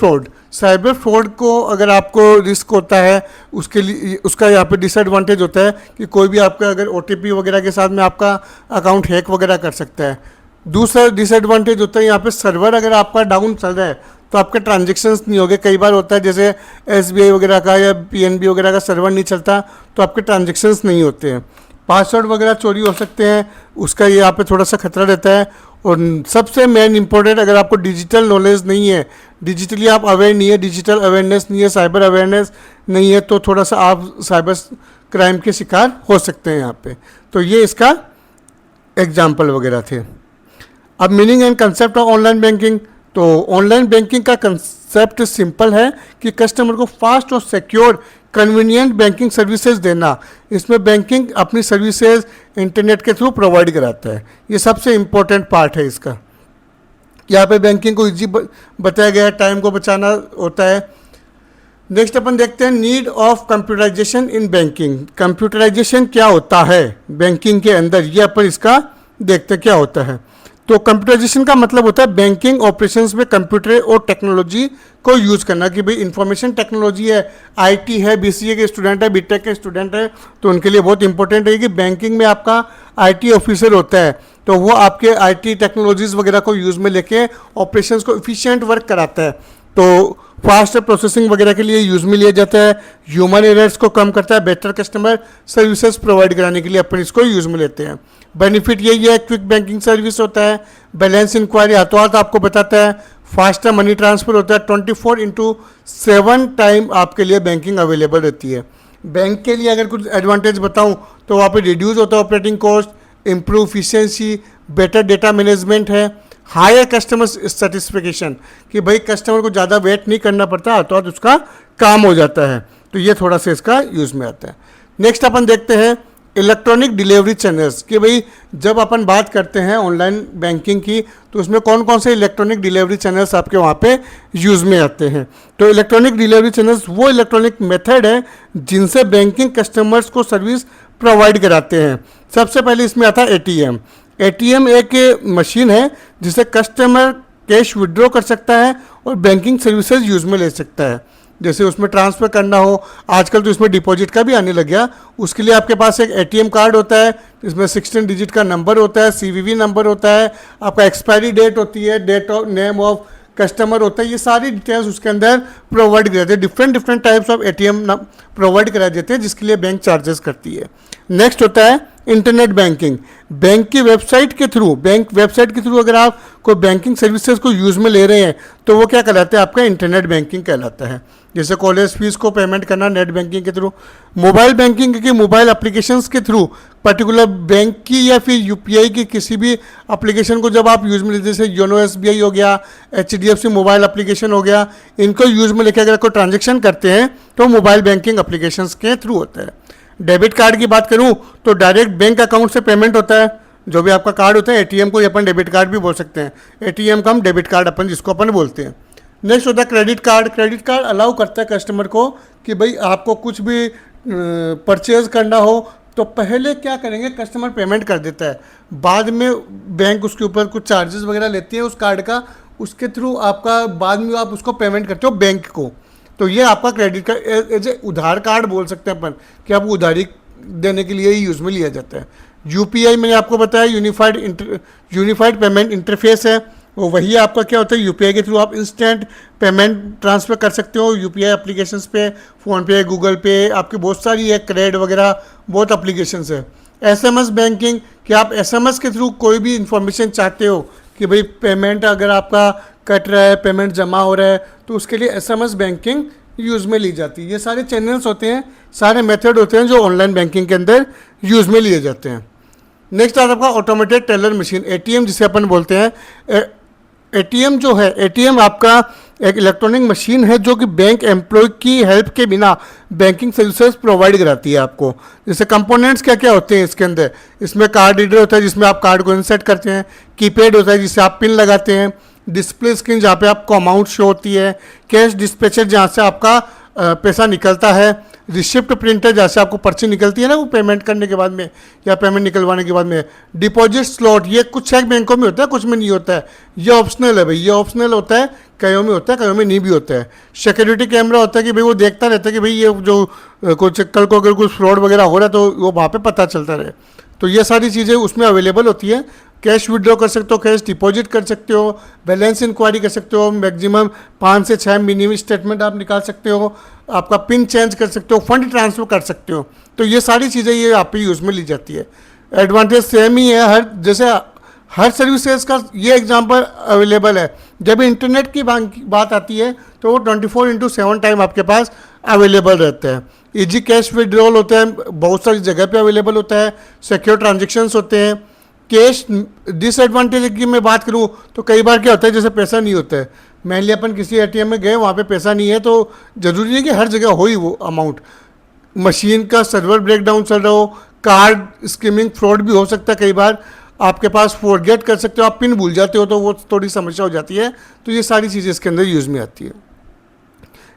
फ्रॉड को अगर आपको रिस्क होता है उसके लिए उसका यहाँ पे डिसएडवांटेज होता है कि कोई भी आपका अगर OTP वगैरह के साथ में आपका अकाउंट हैक वगैरह कर सकता है। दूसरा डिसएडवांटेज होता है यहाँ पे सर्वर अगर आपका डाउन चल रहा है तो आपके ट्रांजेक्शन्स नहीं होंगे। कई बार होता है जैसे SBI वगैरह का या PNB वगैरह का सर्वर नहीं चलता तो आपके ट्रांजेक्शन्स नहीं होते हैं। पासवर्ड वगैरह चोरी हो सकते हैं, उसका ये यहाँ पे थोड़ा सा खतरा रहता है। और सबसे मेन इंपॉर्टेंट, अगर आपको डिजिटल नॉलेज नहीं है, डिजिटली आप अवेयर नहीं है, डिजिटल अवेयरनेस नहीं है, साइबर अवेयरनेस नहीं है, तो थोड़ा सा आप साइबर क्राइम के शिकार हो सकते हैं यहाँ पे। तो ये इसका एग्जाम्पल वगैरह थे। अब meaning and concept of online banking, तो ऑनलाइन बैंकिंग का कंसेप्ट सिंपल है कि कस्टमर को फास्ट और सिक्योर कन्वीनियंट बैंकिंग सर्विसेज देना। इसमें बैंकिंग अपनी सर्विसेज इंटरनेट के थ्रू प्रोवाइड कराता है, ये सबसे इम्पोर्टेंट पार्ट है इसका। यहाँ पे बैंकिंग को इजी बताया गया है, टाइम को बचाना होता है। नेक्स्ट अपन देखते हैं need of computerisation in banking. Computerisation क्या होता है बैंकिंग के अंदर, ये अपन इसका देखते हैं क्या होता है। तो कंप्यूटराइजेशन का मतलब होता है बैंकिंग ऑपरेशंस में कंप्यूटर और टेक्नोलॉजी को यूज़ करना। कि भाई इंफॉर्मेशन टेक्नोलॉजी है, आईटी है, बीसीए के स्टूडेंट है, बीटेक के स्टूडेंट है, तो उनके लिए बहुत इंपॉर्टेंट है कि बैंकिंग में आपका आईटी ऑफिसर होता है, तो वो आपके आईटी टेक्नोलॉजीज वगैरह को यूज़ में लेके ऑपरेशंस को इफिशिएंट वर्क कराता है। तो फास्ट प्रोसेसिंग वगैरह के लिए यूज़ में लिया जाता है, ह्यूमन एरर्स को कम करता है, बेटर कस्टमर सर्विसेज प्रोवाइड कराने के लिए अपन इसको यूज़ में लेते हैं। बेनिफिट यही है, क्विक बैंकिंग सर्विस होता है, बैलेंस इंक्वायरी हाथों हाथ आपको बताता है, फास्टर मनी ट्रांसफ़र होता है, 24/7 टाइम आपके लिए बैंकिंग अवेलेबल रहती है। बैंक के लिए अगर कुछ एडवांटेज बताऊं तो वहाँ पे रिड्यूस होता है operating cost, improve efficiency, better data management है, हायर कस्टमर सेटिस्फेक्शन कि भाई कस्टमर को ज़्यादा वेट नहीं करना पड़ता, तो उसका काम हो जाता है। तो ये थोड़ा सा इसका यूज़ में आता है। नेक्स्ट अपन देखते हैं इलेक्ट्रॉनिक डिलीवरी चैनल्स कि भाई जब अपन बात करते हैं ऑनलाइन बैंकिंग की तो उसमें कौन कौन से इलेक्ट्रॉनिक डिलीवरी चैनल्स आपके वहाँ पे यूज़ में आते हैं। तो इलेक्ट्रॉनिक डिलीवरी चैनल्स वो इलेक्ट्रॉनिक मेथड है जिनसे बैंकिंग कस्टमर्स को सर्विस प्रोवाइड कराते हैं। सबसे पहले इसमें आता है एटीएम। एटीएम एक मशीन है जिसे कस्टमर कैश विड्रॉ कर सकता है और बैंकिंग सर्विसेज यूज़ में ले सकता है। जैसे उसमें ट्रांसफ़र करना हो, आजकल तो इसमें डिपॉजिट का भी आने लग गया, उसके लिए आपके पास एक एटीएम कार्ड होता है, इसमें 16 डिजिट का नंबर होता है, सीवीवी नंबर होता है, आपका एक्सपायरी डेट होती है, date of name of customer होता है, ये सारी डिटेल्स उसके अंदर प्रोवाइड कराते हैं। Different types of ATM provide करा देते हैं जिसके लिए बैंक चार्जेस करती है। नेक्स्ट होता है इंटरनेट बैंकिंग। बैंक की वेबसाइट के थ्रू, बैंक वेबसाइट के थ्रू अगर आप कोई बैंकिंग सर्विसेज को यूज़ में ले रहे हैं तो वो क्या कहलाता है, आपका इंटरनेट बैंकिंग कहलाता है। जैसे कॉलेज फीस को पेमेंट करना नेट बैंकिंग के थ्रू, मोबाइल बैंकिंग के मोबाइल एप्लीकेशंस के थ्रू पर्टिकुलर बैंक की या फिर यूपीआई की किसी भी एप्लीकेशन को जब आप यूज़ में लेते, जैसे योनो एसबीआई हो गया, एचडीएफसी मोबाइल एप्लीकेशन हो गया, इनको यूज़ में लेकर अगर कोई ट्रांजेक्शन करते हैं तो मोबाइल बैंकिंग एप्लीकेशंस के थ्रू होता है। डेबिट कार्ड की बात करूं तो डायरेक्ट बैंक अकाउंट से पेमेंट होता है। जो भी आपका कार्ड होता है, एटीएम को अपन डेबिट कार्ड भी बोल सकते हैं, एटीएम का हम डेबिट कार्ड अपन जिसको अपन बोलते हैं। नेक्स्ट होता है credit card. Credit card allow करता है कस्टमर को कि भाई आपको कुछ भी परचेज करना हो तो पहले क्या करेंगे, कस्टमर पेमेंट कर देता है, बाद में बैंक उसके ऊपर कुछ चार्जेस वगैरह लेती है उस कार्ड का, उसके थ्रू आपका बाद में आप उसको पेमेंट करते हो बैंक को। तो ये आपका क्रेडिट कार्ड एज ए उधार कार्ड बोल सकते हैं अपन कि आप उधारी देने के लिए ही यूज़ में लिया जाता है। यूपीआई मैंने आपको बताया यूनिफाइड पेमेंट इंटरफेस है, वो वही आपका क्या होता है, यूपीआई के थ्रू आप इंस्टेंट पेमेंट ट्रांसफ़र कर सकते हो यूपीआई एप्लीकेशंस पे, फ़ोनपे, गूगल पे, आपकी बहुत सारी है, क्रेड वगैरह बहुत एप्लीकेशंस है। एसएमएस बैंकिंग कि आप एसएमएस के थ्रू कोई भी इंफॉर्मेशन चाहते हो कि भाई पेमेंट अगर आपका कट रहा है, पेमेंट जमा हो रहा है, तो उसके लिए एसएमएस बैंकिंग यूज़ में ली जाती है। ये सारे चैनल्स होते हैं, सारे मेथड होते हैं जो ऑनलाइन बैंकिंग के अंदर यूज़ में लिए जाते हैं। नेक्स्ट आता है आपका ऑटोमेटेड टेलर मशीन, एटीएम जिसे अपन बोलते हैं। एटीएम जो है, एटीएम आपका एक इलेक्ट्रॉनिक मशीन है जो कि बैंक एम्प्लॉय की हेल्प के बिना बैंकिंग सर्विसेज प्रोवाइड कराती है आपको। जैसे कंपोनेंट्स क्या क्या होते हैं इसके अंदर, इसमें कार्ड रीडर होता है जिसमें आप कार्ड को इंसर्ट करते हैं, कीपैड होता है जिससे आप पिन लगाते हैं, डिस्प्ले स्क्रीन जहाँ पे आपको अमाउंट शो होती है, कैश डिस्पैचर जहाँ से आपका पैसा निकलता है, रिसिप्ट प्रिंटर जहाँ से आपको पर्ची निकलती है ना वो पेमेंट करने के बाद में या पेमेंट निकलवाने के बाद में, डिपॉजिट स्लॉट ये कुछ एक बैंकों में होता है, कुछ में नहीं होता है, ये ऑप्शनल है भाई, ये ऑप्शनल होता है, कईयों में होता है, कईयों में नहीं भी होता है। सिक्योरिटी कैमरा होता है कि भाई वो देखता रहता है कि भाई ये जो कुछ कल को अगर कुछ फ्रॉड वगैरह हो रहा है तो वो वहाँ पर पता चलता रहे। तो ये सारी चीज़ें उसमें अवेलेबल होती है। कैश विड्रॉ कर सकते हो, कैश डिपॉजिट कर सकते हो, बैलेंस इंक्वायरी कर सकते हो, मैक्सिमम 5 से 6 मिनिमम स्टेटमेंट आप निकाल सकते हो, आपका पिन चेंज कर सकते हो, फंड ट्रांसफ़र कर सकते हो। तो ये सारी चीज़ें ये आप पे यूज़ में ली जाती है। एडवांटेज सेम ही है, जैसे हर सर्विसेज का ये एग्जांपल अवेलेबल है। जब इंटरनेट की बात आती है तो वो 24/7 टाइम आपके पास अवेलेबल रहता है। इजी कैश विड्रॉल होता है, बहुत सारी जगह पे अवेलेबल होता है, सिक्योर ट्रांजेक्शन्स होते हैं, कैश डिसएडवांटेज की मैं बात करूँ तो कई बार क्या होता है, जैसे पैसा नहीं होता है, मान लिया अपन किसी एटीएम में गए, वहाँ पे पैसा नहीं है, तो ज़रूरी नहीं कि हर जगह हो ही वो अमाउंट, मशीन का सर्वर ब्रेकडाउन चल रहा हो, कार्ड स्कीमिंग फ्रॉड भी हो सकता है, कई बार आपके पास फॉरगेट कर सकते हो, आप पिन भूल जाते हो, तो वो थोड़ी समस्या हो जाती है। तो ये सारी चीज़ें इसके अंदर यूज़ में आती है।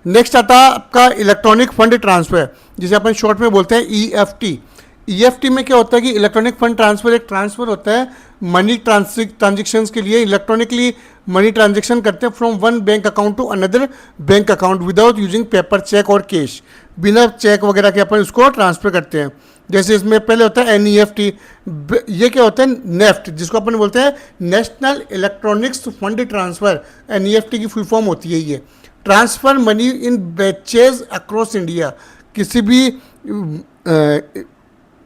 नेक्स्ट आता है आपका इलेक्ट्रॉनिक फंड ट्रांसफ़र, जिसे अपन शॉर्ट में बोलते हैं ईएफटी। ईएफटी में क्या होता है कि इलेक्ट्रॉनिक फंड ट्रांसफ़र एक ट्रांसफ़र होता है मनी ट्रांजेक्शन्स के लिए, इलेक्ट्रॉनिकली मनी ट्रांजेक्शन करते हैं from one bank account to another bank account without using paper cheque और कैश, बिना चेक वगैरह के अपन उसको ट्रांसफ़र करते हैं। जैसे इसमें पहले होता है एनईएफटी, ये क्या होता है नेफ्ट, जिसको अपन बोलते हैं national electronics fund transfer, NEFT की फुल फॉर्म होती है ये, transfer money in batches across India, किसी भी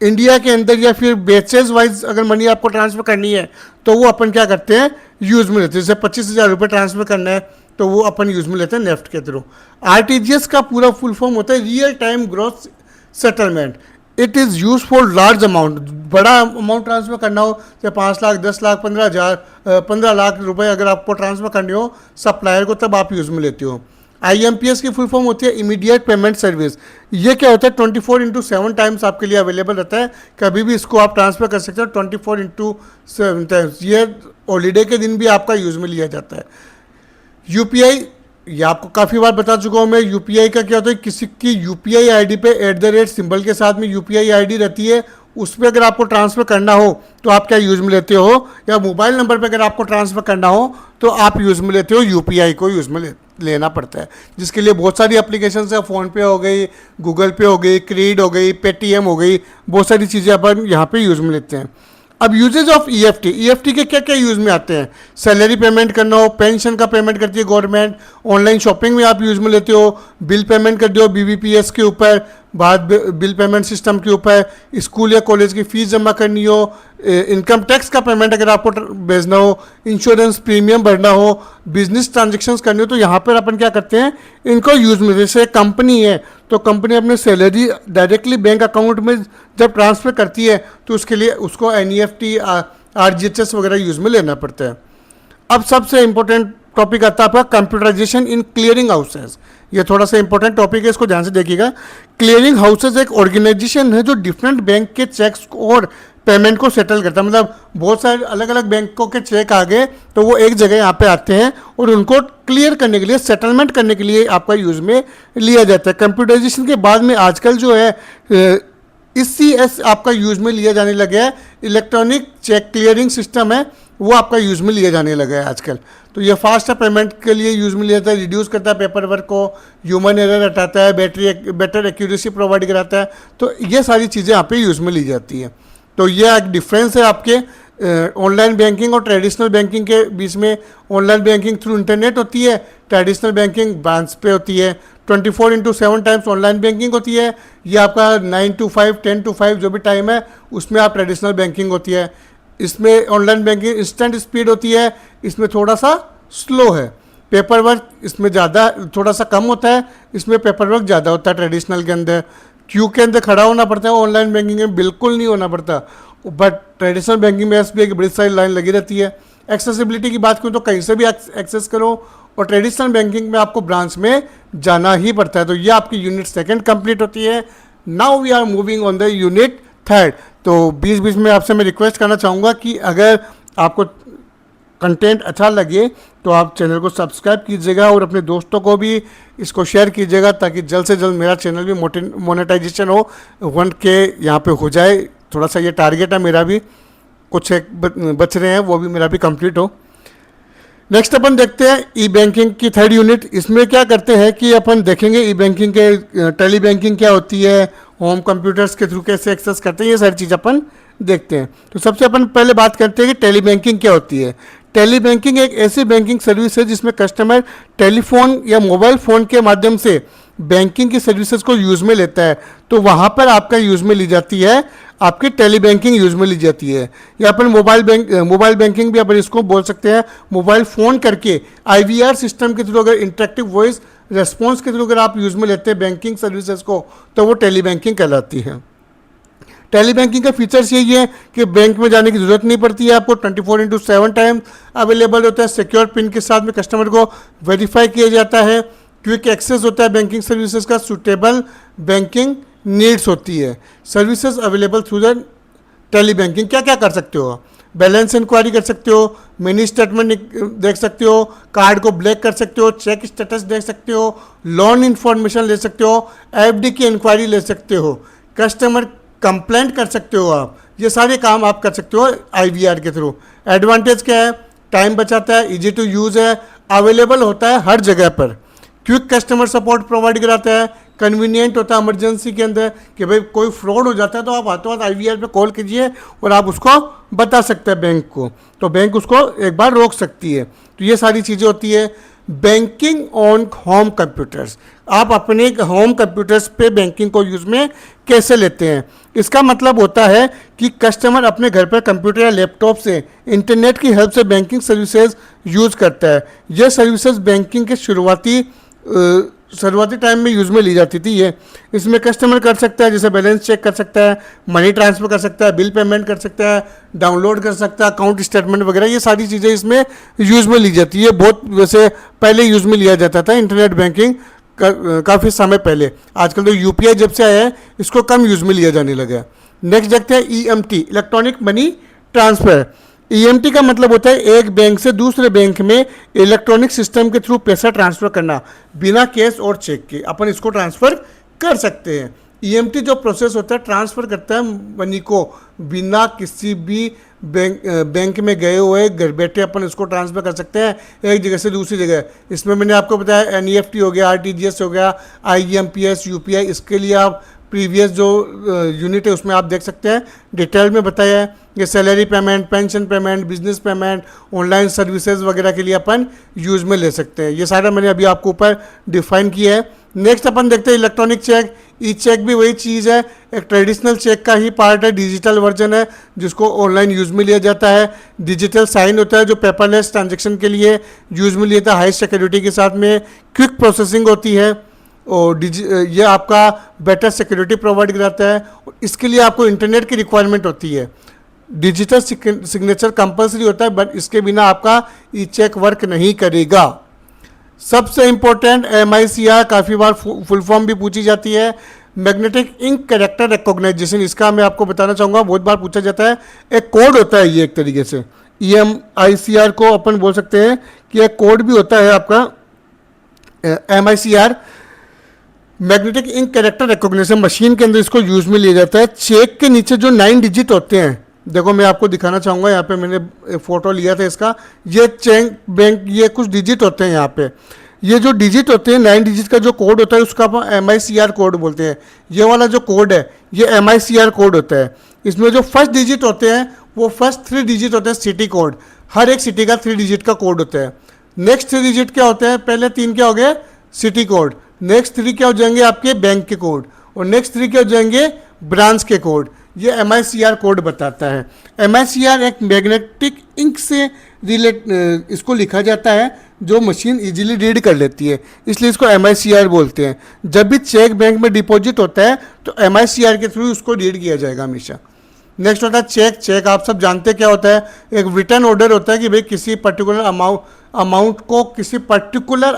इंडिया के अंदर या फिर बैचेज वाइज अगर मनी आपको ट्रांसफ़र करनी है तो वो अपन क्या करते हैं, यूज़ में लेते हैं। जैसे 25,000 रुपये ट्रांसफ़र करना है तो वो अपन यूज़ में लेते हैं नेफ्ट के थ्रू। आरटीजीएस का पूरा फुल फॉर्म होता है real time gross settlement, it is use for large amount, बड़ा अमाउंट ट्रांसफ़र करना हो, जैसे 5 लाख 10 लाख 15 लाख रुपए अगर आपको ट्रांसफ़र करने हो सप्लायर को, तब आप यूज़ में लेते हो। आईएमपीएस की फुल फॉर्म होती है इमीडिएट पेमेंट सर्विस, ये क्या होता है 24/7 टाइम्स आपके लिए अवेलेबल रहता है, कभी भी इसको आप ट्रांसफ़र कर सकते हो 24/7 टाइम्स, ये हॉलीडे के दिन भी आपका यूज़ में लिया जाता है। यूपीआई, ये आपको काफ़ी बार बता चुका हूँ मैं, यूपीआई का क्या होता है, किसी की यूपीआई आईडी पे @ सिंबल के साथ में यूपीआई आईडी रहती है, उस पर अगर आपको ट्रांसफ़र करना हो तो आप क्या यूज़ में लेते हो, या मोबाइल नंबर पे अगर आपको ट्रांसफ़र करना हो तो आप यूज़ में लेते हो यूपीआई को यूज़ में लेना पड़ता है, जिसके लिए बहुत सारी एप्लीकेशन है, फ़ोनपे हो गई, गूगल पे हो गई, क्रेडिट हो गई, पेटीएम हो गई, बहुत सारी चीज़ें अपन यहाँ पे यूज़ में लेते हैं। अब यूजेज ऑफ ईएफटी, ईएफटी के क्या क्या यूज़ में आते हैं, सैलरी पेमेंट करना हो, पेंशन का पेमेंट करती है गवर्नमेंट, ऑनलाइन शॉपिंग में आप यूज़ में लेते हो, बिल पेमेंट करते हो बीबीपीएस के ऊपर, बाद बिल पेमेंट सिस्टम के ऊपर, स्कूल या कॉलेज की फ़ीस जमा करनी हो, इनकम टैक्स का पेमेंट अगर आपको भेजना हो, इंश्योरेंस प्रीमियम भरना हो, बिजनेस ट्रांजेक्शन्स करनी हो, तो यहाँ पर अपन क्या करते हैं, इनको यूज़ में, जैसे कंपनी है तो कंपनी अपनी सैलरी डायरेक्टली बैंक अकाउंट में जब ट्रांसफ़र करती है तो उसके लिए उसको एनईएफटी आरजीएचएस वगैरह यूज़ में लेना पड़ता है। अब सबसे इंपॉर्टेंट टॉपिक आता है आपका कंप्यूटराइजेशन इन क्लियरिंग हाउसेज, ये थोड़ा सा इंपॉर्टेंट टॉपिक है, इसको ध्यान से देखिएगा। क्लियरिंग हाउसेज एक ऑर्गेनाइजेशन है जो डिफरेंट बैंक के चेक्स और पेमेंट को सेटल करता है, मतलब बहुत सारे अलग अलग बैंकों के चेक आ गए तो वो एक जगह यहाँ पे आते हैं और उनको क्लियर करने के लिए, सेटलमेंट करने के लिए आपका यूज़ में लिया जाता है। कंप्यूटराइजेशन के बाद में आजकल जो है ईसीएस आपका यूज़ में लिया जाने लगा है, इलेक्ट्रॉनिक चेक क्लियरिंग सिस्टम है, वो आपका यूज़ में लिया जाने लगा है आजकल। तो ये फास्ट पेमेंट के लिए यूज़ में लिया जाता है, रिड्यूस करता है पेपर वर्क को, ह्यूमन एरर हटाता है, बेटर एक्यूरेसी प्रोवाइड कराता है, तो ये सारी चीज़ें यहाँ पे यूज़ में ली जाती है। तो ये एक डिफरेंस है आपके ऑनलाइन बैंकिंग और ट्रेडिशनल बैंकिंग के बीच में। ऑनलाइन बैंकिंग थ्रू इंटरनेट होती है, ट्रेडिशनल बैंकिंग ब्रांच पे होती है, 24/7 टाइम्स ऑनलाइन बैंकिंग होती है, ये आपका 9 to 5 10 to 5 जो भी टाइम है उसमें आप ट्रेडिशनल बैंकिंग होती है। इसमें ऑनलाइन बैंकिंग इंस्टेंट स्पीड होती है, इसमें थोड़ा सा स्लो है, पेपर वर्क इसमें ज़्यादा थोड़ा सा कम होता है, इसमें पेपर वर्क ज़्यादा होता है ट्रेडिशनल के अंदर, क्यू के अंदर खड़ा होना पड़ता है, ऑनलाइन बैंकिंग में बिल्कुल नहीं होना पड़ता, बट ट्रेडिशनल बैंकिंग में एसबीआई की बड़ी सारी लाइन लगी रहती है। एक्सेसिबिलिटी की बात करूँ तो कहीं से भी एक्सेस करो, और ट्रेडिशनल बैंकिंग में आपको ब्रांच में जाना ही पड़ता है। तो ये आपकी यूनिट सेकंड कंप्लीट होती है। Now we are moving on the unit third. तो बीच बीच में आपसे मैं रिक्वेस्ट करना चाहूँगा कि अगर आपको कंटेंट अच्छा लगे तो आप चैनल को सब्सक्राइब कीजिएगा और अपने दोस्तों को भी इसको शेयर कीजिएगा, ताकि जल्द से जल्द मेरा चैनल भी मोनेटाइजेशन हो, 1K यहाँ पे हो जाए। थोड़ा सा ये टारगेट है मेरा भी, कुछ एक बच रहे हैं वो भी मेरा भी कंप्लीट हो। नेक्स्ट अपन देखते हैं ई बैंकिंग की थर्ड यूनिट। इसमें क्या करते हैं कि अपन देखेंगे ई बैंकिंग के टेली बैंकिंग क्या होती है, होम कंप्यूटर्स के थ्रू कैसे एक्सेस करते हैं, ये सारी चीज़ अपन देखते हैं। तो सबसे अपन पहले बात करते हैं कि टेली बैंकिंग क्या होती है। टेली बैंकिंग एक ऐसी बैंकिंग सर्विस है जिसमें कस्टमर टेलीफोन या मोबाइल फ़ोन के माध्यम से बैंकिंग की सर्विसेज को यूज़ में लेता है, तो वहाँ पर आपका यूज़ में ली जाती है, आपकी टेली बैंकिंग यूज़ में ली जाती है। या अपन मोबाइल बैंकिंग भी अपन इसको बोल सकते हैं। मोबाइल फ़ोन करके IVR सिस्टम के थ्रू अगर इंटरेक्टिव वॉइस रेस्पॉन्स के थ्रू अगर आप यूज़ में लेते हैं बैंकिंग सर्विसेज को, तो वो टेली बैंकिंग कहलाती है। टेली बैंकिंग का फीचर्स यही है कि बैंक में जाने की ज़रूरत नहीं पड़ती है आपको, 24/7 टाइम अवेलेबल होता है, सिक्योर पिन के साथ में कस्टमर को वेरीफाई किया जाता है, क्विक एक्सेस होता है बैंकिंग सर्विसेज का, सूटेबल बैंकिंग नीड्स होती है, services available through the tele banking. क्या क्या कर सकते हो? बैलेंस इंक्वायरी कर सकते हो, मिनी स्टेटमेंट देख सकते हो, कार्ड को ब्लैक कर सकते हो, चेक स्टेटस देख सकते हो, लोन इन्फॉर्मेशन ले सकते हो, एफडी की इंक्वायरी ले सकते हो, कस्टमर कंप्लेंट कर सकते हो आप। ये सारे काम आप कर सकते हो आईवीआर के थ्रू। एडवांटेज क्या है? टाइम बचाता है, इजी टू यूज़ है, अवेलेबल होता है हर जगह पर, क्विक कस्टमर सपोर्ट प्रोवाइड कराता है, कन्वीनियंट होता है इमरजेंसी के अंदर कि भाई कोई फ्रॉड हो जाता है तो आप हाथों हाथ आईवीआर पे कॉल कीजिए और आप उसको बता सकते हैं बैंक को, तो बैंक उसको एक बार रोक सकती है। तो ये सारी चीज़ें होती है। बैंकिंग ऑन होम कंप्यूटर्स, आप अपने होम कंप्यूटर्स पे बैंकिंग को यूज़ में कैसे लेते हैं? इसका मतलब होता है कि कस्टमर अपने घर पर कंप्यूटर या लैपटॉप से इंटरनेट की हेल्प से बैंकिंग सर्विसेज यूज़ करता है। यह सर्विसेज बैंकिंग के शुरुआती टाइम में यूज़ में ली जाती थी। ये इसमें कस्टमर कर सकता है जैसे बैलेंस चेक कर सकता है, मनी ट्रांसफ़र कर सकता है, बिल पेमेंट कर सकता है, डाउनलोड कर सकता है, अकाउंट स्टेटमेंट वगैरह, ये सारी चीज़ें इसमें यूज़ में ली जाती है। बहुत वैसे पहले यूज़ में लिया जाता था इंटरनेट बैंकिंग काफ़ी समय पहले। आजकल तो यूपीआई जब से आया है इसको कम यूज़ में लिया जाने लगा है। नेक्स्ट देखते हैं EMT, electronic money transfer. EMT का मतलब होता है एक बैंक से दूसरे बैंक में इलेक्ट्रॉनिक सिस्टम के थ्रू पैसा ट्रांसफ़र करना, बिना कैश और चेक के अपन इसको ट्रांसफ़र कर सकते हैं। ईएमटी जो प्रोसेस होता है ट्रांसफ़र करता है मनी को बिना किसी भी बैंक में गए हुए, घर बैठे अपन इसको ट्रांसफ़र कर सकते हैं एक जगह से दूसरी जगह। इसमें मैंने आपको बताया एनईएफटी हो गया, आरटीजीएस हो गया, आईएमपीएस, यूपीआई, इसके लिए आप प्रीवियस जो यूनिट है उसमें आप देख सकते हैं, डिटेल में बताया है। ये salary payment, pension payment, business payment, online services वगैरह के लिए अपन यूज़ में ले सकते हैं। ये सारा मैंने अभी आपको ऊपर डिफाइन किया है। नेक्स्ट अपन देखते हैं इलेक्ट्रॉनिक चेक। ई चेक भी वही चीज़ है, एक ट्रेडिशनल चेक का ही पार्ट है, डिजिटल वर्जन है जिसको ऑनलाइन यूज़ में लिया जाता है। डिजिटल साइन होता है जो पेपरलेस ट्रांजेक्शन के लिए यूज़ में लिया जाता है, हाई सिक्योरिटी के साथ में, क्विक प्रोसेसिंग होती है और ये आपका बेटर सिक्योरिटी प्रोवाइड कराता है। इसके लिए आपको इंटरनेट की रिक्वायरमेंट होती है। डिजिटल सिग्नेचर कंपलसरी होता है बट इसके बिना आपका ई चेक वर्क नहीं करेगा। सबसे इंपॉर्टेंट MICR, काफ़ी बार फुल फॉर्म भी पूछी जाती है, मैग्नेटिक इंक कैरेक्टर रिकॉग्नाइजेशन। इसका मैं आपको बताना चाहूँगा, बहुत बार पूछा जाता है। एक कोड होता है ये एक तरीके से, EMICR को अपन बोल सकते हैं कि एक कोड भी होता है आपका MICR, magnetic ink character recognition. Machine के अंदर इसको यूज़ में लिया जाता है। चेक के नीचे जो 9 डिजिट होते हैं, देखो मैं आपको दिखाना चाहूँगा, यहाँ पे मैंने फ़ोटो लिया था इसका। ये चेक बैंक, ये कुछ डिजिट होते हैं यहाँ पे, ये जो डिजिट होते हैं 9 डिजिट का जो कोड होता है उसका अपन MICR कोड बोलते हैं। ये वाला जो कोड है ये MICR कोड होता है। इसमें जो फर्स्ट डिजिट होते हैं वो फर्स्ट 3 डिजिट होते हैं सिटी कोड, हर एक सिटी का 3 डिजिट का कोड होता है। नेक्स्ट 3 डिजिट क्या होते हैं? पहले 3 क्या हो गए? City code. नेक्स्ट 3 क्या हो जाएंगे? आपके बैंक के कोड। और नेक्स्ट 3 क्या हो जाएंगे? ब्रांच के कोड। ये MICR कोड बताता है। MICR एक मैग्नेटिक इंक से इसको लिखा जाता है जो मशीन इजीली रीड कर लेती है, इसलिए इसको MICR बोलते हैं। जब भी चेक बैंक में डिपॉजिट होता है तो MICR के थ्रू उसको रीड किया जाएगा हमेशा। नेक्स्ट होता है चेक। चेक आप सब जानते हैं क्या होता है? एक रिटर्न ऑर्डर होता है कि भाई किसी पर्टिकुलर अमाउंट को किसी पर्टिकुलर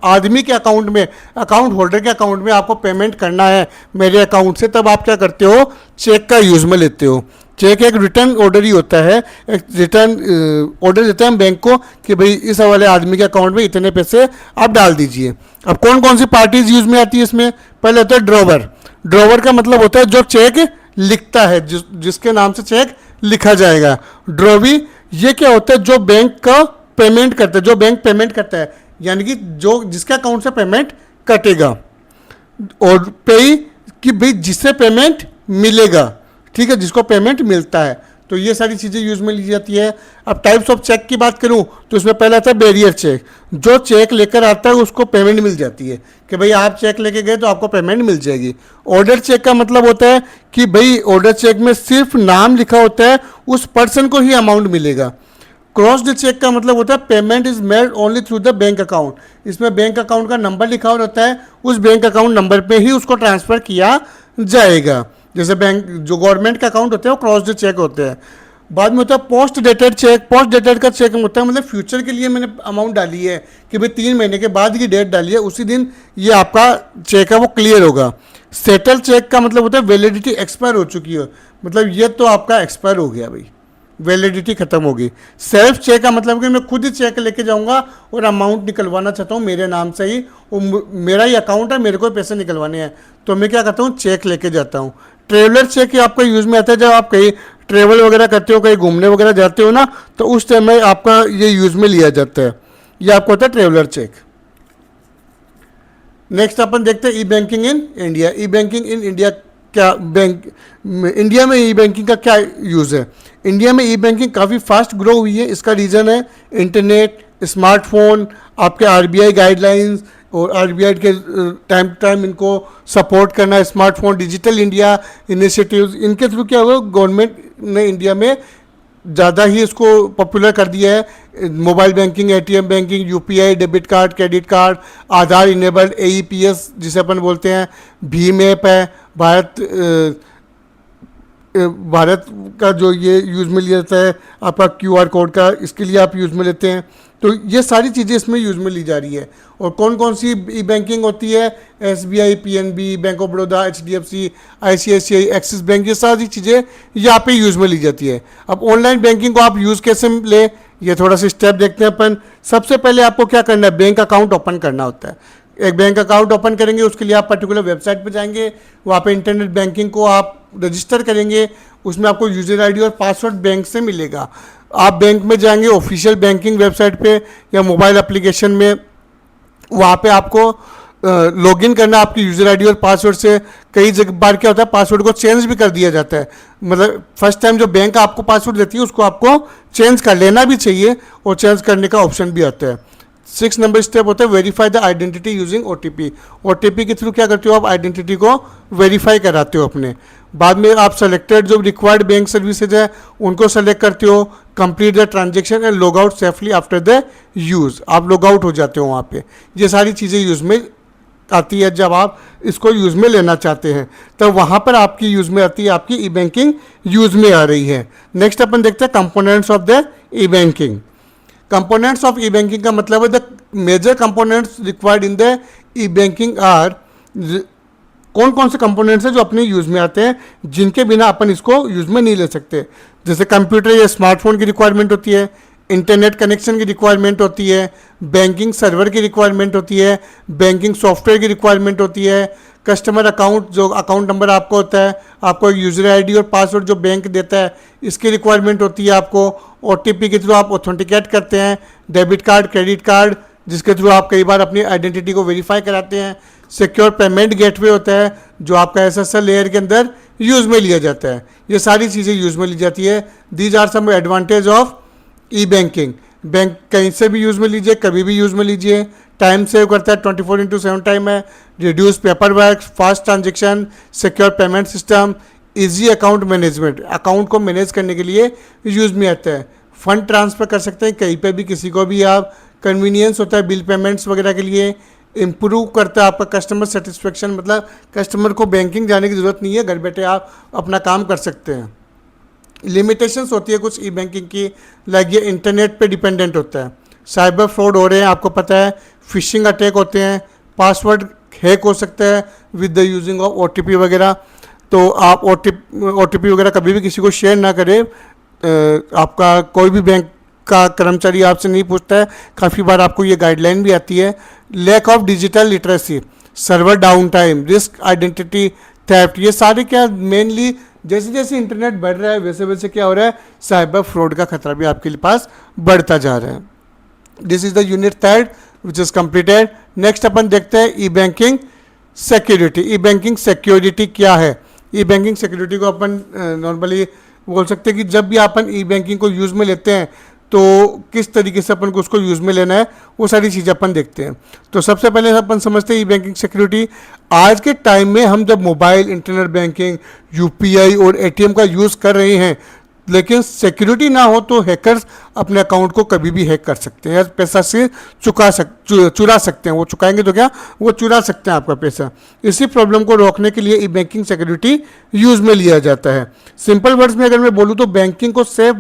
आदमी के अकाउंट में, अकाउंट होल्डर के अकाउंट में आपको पेमेंट करना है मेरे अकाउंट से, तब आप क्या करते हो? चेक का यूज़ में लेते हो। चेक एक रिटर्न ऑर्डर ही होता है, एक रिटर्न ऑर्डर देते हैं हम बैंक को कि भाई इस वाले आदमी के अकाउंट में इतने पैसे आप डाल दीजिए। अब कौन कौन सी पार्टीज यूज़ में आती है इसमें? पहले होता है ड्रॉवर। ड्रॉवर का मतलब होता है जो चेक लिखता है, जिसके नाम से चेक लिखा जाएगा। ड्रॉवी, ये क्या होता है? जो बैंक का पेमेंट करता है, जो बैंक पेमेंट करता है, यानी कि जो जिसके अकाउंट से पेमेंट कटेगा। और पेई कि भाई जिससे पेमेंट मिलेगा, ठीक है, जिसको पेमेंट मिलता है। तो ये सारी चीज़ें यूज़ में ली जाती है। अब टाइप्स ऑफ चेक की बात करूं तो इसमें पहला आता है बैरियर चेक। जो चेक लेकर आता है उसको पेमेंट मिल जाती है कि भाई आप चेक लेके गए तो आपको पेमेंट मिल जाएगी। ऑर्डर चेक का मतलब होता है कि भाई ऑर्डर चेक में सिर्फ नाम लिखा होता है, उस पर्सन को ही अमाउंट मिलेगा। क्रॉस्ड चेक का मतलब होता है payment is made only through the bank account. इसमें बैंक अकाउंट का नंबर लिखा होता है, उस बैंक अकाउंट नंबर पे ही उसको ट्रांसफ़र किया जाएगा। जैसे बैंक जो गवर्नमेंट का अकाउंट होते हैं वो क्रॉस्ड चेक होते हैं। बाद में होता है post dated cheque. Post dated का चेक होता है मतलब फ्यूचर के लिए मैंने अमाउंट डाली है कि भाई 3 महीने के बाद की डेट डाली है, उसी दिन ये आपका चेक है वो क्लियर होगा। सेटल चेक का मतलब होता है वैलिडिटी एक्सपायर हो चुकी है, मतलब ये तो आपका एक्सपायर हो गया भाई, वैलिडिटी खत्म होगी। सेल्फ चेक का मतलब कि मैं खुद ही चेक लेके जाऊंगा और अमाउंट निकलवाना चाहता हूँ मेरे नाम से ही, वो मेरा ही अकाउंट है, मेरे को पैसे निकलवाने हैं, तो मैं क्या करता हूँ चेक लेके जाता हूँ। ट्रेवलर चेक आपका यूज़ में आता है जब आप कहीं ट्रेवल वगैरह करते हो, कहीं घूमने वगैरह जाते हो ना, तो उस टाइम में आपका ये यूज़ में लिया जाता है। ये आपको होता है ट्रेवलर चेक। नेक्स्ट अपन देखते हैं e banking in India. E banking in India क्या, बैंक इंडिया में ई बैंकिंग का क्या यूज़ है? इंडिया में ई बैंकिंग काफ़ी फास्ट ग्रो हुई है। इसका रीज़न है इंटरनेट, स्मार्टफोन, आपके आरबीआई गाइडलाइंस और आरबीआई के टाइम टू टाइम इनको सपोर्ट करना, स्मार्टफोन, डिजिटल इंडिया इनिशिएटिव्स, इनके थ्रू क्या हुआ गवर्नमेंट ने इंडिया में ज़्यादा ही इसको पॉपुलर कर दिया है। Mobile banking, ATM banking, UPI, debit card, credit card, Aadhaar enabled, AEPS जिसे अपन बोलते हैं, भीम ऐप है, भारत का जो ये यूज़ में लिया जाता है आपका क्यूआर कोड का, इसके लिए आप यूज़ में लेते हैं। तो ये सारी चीज़ें इसमें यूज़ में ली जा रही है। और कौन कौन सी ई बैंकिंग होती है? SBI, PNB, bank of Baroda, HDFC, ICICI, axis bank, ये सारी चीज़ें यहाँ पे यूज़ में ली जाती है। अब ऑनलाइन बैंकिंग को आप यूज़ कैसे ले, ये थोड़ा सा स्टेप देखते हैं अपन। सबसे पहले आपको क्या करना है, बैंक अकाउंट ओपन करना होता है। एक बैंक अकाउंट ओपन करेंगे, उसके लिए आप पर्टिकुलर वेबसाइट पे जाएंगे, वहाँ पे इंटरनेट बैंकिंग को आप रजिस्टर करेंगे, उसमें आपको यूज़र आईडी और पासवर्ड बैंक से मिलेगा। आप बैंक में जाएंगे ऑफिशियल बैंकिंग वेबसाइट पे या मोबाइल एप्लीकेशन में, वहाँ पे आपको लॉगिन करना आपकी यूज़र आईडी और पासवर्ड से। कई जगह बार क्या होता है पासवर्ड को चेंज भी कर दिया जाता है, मतलब फर्स्ट टाइम जो बैंक आपको पासवर्ड देती है उसको आपको चेंज कर लेना भी चाहिए और चेंज करने का ऑप्शन भी आता है। 6 नंबर स्टेप होता है verify the identity using OTP. OTP के थ्रू क्या करते हो आप आइडेंटिटी को वेरीफाई कराते हो अपने। बाद में आप सेलेक्टेड जो रिक्वायर्ड बैंक सर्विसेज है उनको सेलेक्ट करते हो, complete the transaction and log out safely after the use. आप लॉग आउट हो जाते हो वहाँ पे। ये सारी चीज़ें यूज़ में आती है जब आप इसको यूज़ में लेना चाहते हैं, तो वहाँ पर आपकी यूज़ में आती है, आपकी ई बैंकिंग यूज़ में आ रही है। नेक्स्ट अपन देखते हैं components of the e banking. Components of e banking का मतलब है the major components required in the e banking are, कौन कौन से कंपोनेंट्स हैं जो अपने यूज़ में आते हैं जिनके बिना अपन इसको यूज़ में नहीं ले सकते। जैसे कंप्यूटर या स्मार्टफोन की रिक्वायरमेंट होती है, इंटरनेट कनेक्शन की रिक्वायरमेंट होती है, बैंकिंग सर्वर की रिक्वायरमेंट होती है, बैंकिंग सॉफ्टवेयर की रिक्वायरमेंट होती है, कस्टमर अकाउंट जो अकाउंट नंबर आपको होता है, आपको यूज़र आईडी और पासवर्ड जो बैंक देता है इसकी रिक्वायरमेंट होती है आपको। ओटीपी के थ्रू आप ऑथेंटिकेट करते हैं, डेबिट कार्ड, क्रेडिट कार्ड जिसके थ्रू आप कई बार अपनी आइडेंटिटी को वेरीफाई कराते हैं। सिक्योर पेमेंट गेटवे होता है जो आपका एसएसएल लेयर के अंदर यूज़ में लिया जाता है। ये सारी चीज़ें यूज़ में ली जाती है। These are some advantage of e banking. Bank कहीं से भी यूज़ में लीजिए, कभी भी यूज़ में लीजिए, टाइम सेव करता है, 24/7 टाइम है, reduce paper work, fast transaction, secure payment system, easy account management, account को मैनेज करने के लिए यूज़ में आता है। फंड ट्रांसफ़र कर सकते हैं कहीं पे भी, किसी को भी आप। कन्वीनियंस होता है बिल पेमेंट्स वगैरह के लिए। इम्प्रूव करता है आपका कस्टमर सेटिस्फेक्शन, मतलब कस्टमर को बैंकिंग जाने की ज़रूरत नहीं है, घर बैठे आप अपना काम कर सकते हैं। लिमिटेशंस होती है कुछ ई बैंकिंग की, लाइक ये इंटरनेट पे डिपेंडेंट होता है, साइबर फ्रॉड हो रहे हैं आपको पता है, फिशिंग अटैक होते हैं, पासवर्ड हैक हो सकता है with the using of OTP वगैरह। तो आप ओटीपी वगैरह कभी भी किसी को शेयर ना करें। आपका कोई भी बैंक का कर्मचारी आपसे नहीं पूछता है, काफ़ी बार आपको ये गाइडलाइन भी आती है। Lack of digital literacy, server down time, risk identity theft, ये सारे क्या मेनली जैसे जैसे इंटरनेट बढ़ रहा है वैसे वैसे क्या हो रहा है, साइबर फ्रॉड का खतरा भी आपके पास बढ़ता जा रहा है। This is the unit 3 which is completed. Next अपन देखते हैं e banking security. E banking security क्या है? ई बैंकिंग सिक्योरिटी को अपन नॉर्मली बोल सकते हैं कि जब भी अपन ई बैंकिंग को यूज़ में लेते हैं तो किस तरीके से अपन को उसको यूज़ में लेना है, वो सारी चीज़ें अपन देखते हैं। तो सबसे पहले अपन समझते हैं ई बैंकिंग सिक्योरिटी। आज के टाइम में हम जब मोबाइल, इंटरनेट बैंकिंग, यूपीआई और एटीएम का यूज़ कर रहे हैं लेकिन सिक्योरिटी ना हो तो हैकर्स अपने अकाउंट को कभी भी हैक कर सकते हैं या पैसा से चुरा सकते हैं। वो चुकाएंगे तो क्या, वो चुरा सकते हैं आपका पैसा। इसी प्रॉब्लम को रोकने के लिए ई बैंकिंग सिक्योरिटी यूज़ में लिया जाता है। सिंपल वर्ड्स में अगर मैं बोलूँ तो बैंकिंग को सेफ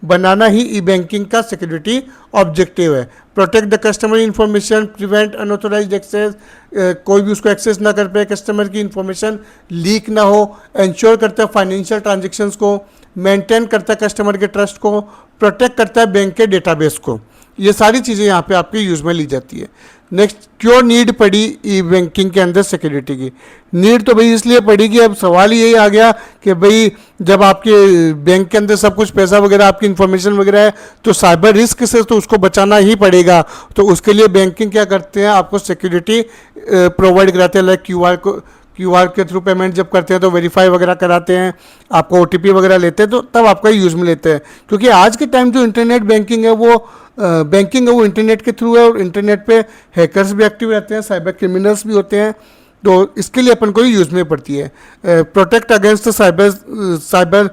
बनाना ही ई बैंकिंग का सिक्योरिटी ऑब्जेक्टिव है। Protect the customer information, prevent unauthorised access, कोई भी उसको एक्सेस ना कर पाए, कस्टमर की इंफॉर्मेशन लीक ना हो, इंश्योर करता है फाइनेंशियल ट्रांजेक्शन्स को, मेंटेन करता है कस्टमर के ट्रस्ट को, प्रोटेक्ट करता है बैंक के डेटाबेस को। ये सारी चीज़ें यहाँ पे आपके यूज़ में ली जाती है। नेक्स्ट, क्यों नीड पड़ी ई बैंकिंग के अंदर सिक्योरिटी की? नीड तो भाई इसलिए पड़ी कि अब सवाल यही आ गया कि भाई जब आपके बैंक के अंदर सब कुछ पैसा वगैरह आपकी इंफॉर्मेशन वगैरह है तो साइबर रिस्क से तो उसको बचाना ही पड़ेगा। तो उसके लिए बैंकिंग क्या करते हैं, आपको सिक्योरिटी प्रोवाइड कराते हैं। लाइक क्यूआर के थ्रू पेमेंट जब करते हैं तो वेरीफाई वगैरह कराते हैं, आपको ओटीपी वगैरह लेते हैं तो तब आपका यूज़ में लेते हैं। क्योंकि आज के टाइम जो इंटरनेट बैंकिंग है वो इंटरनेट के थ्रू है और इंटरनेट पे हैकर्स भी एक्टिव रहते हैं, साइबर क्रिमिनल्स भी होते हैं। तो इसके लिए अपन को यूज़ में पड़ती है। Protect against cyber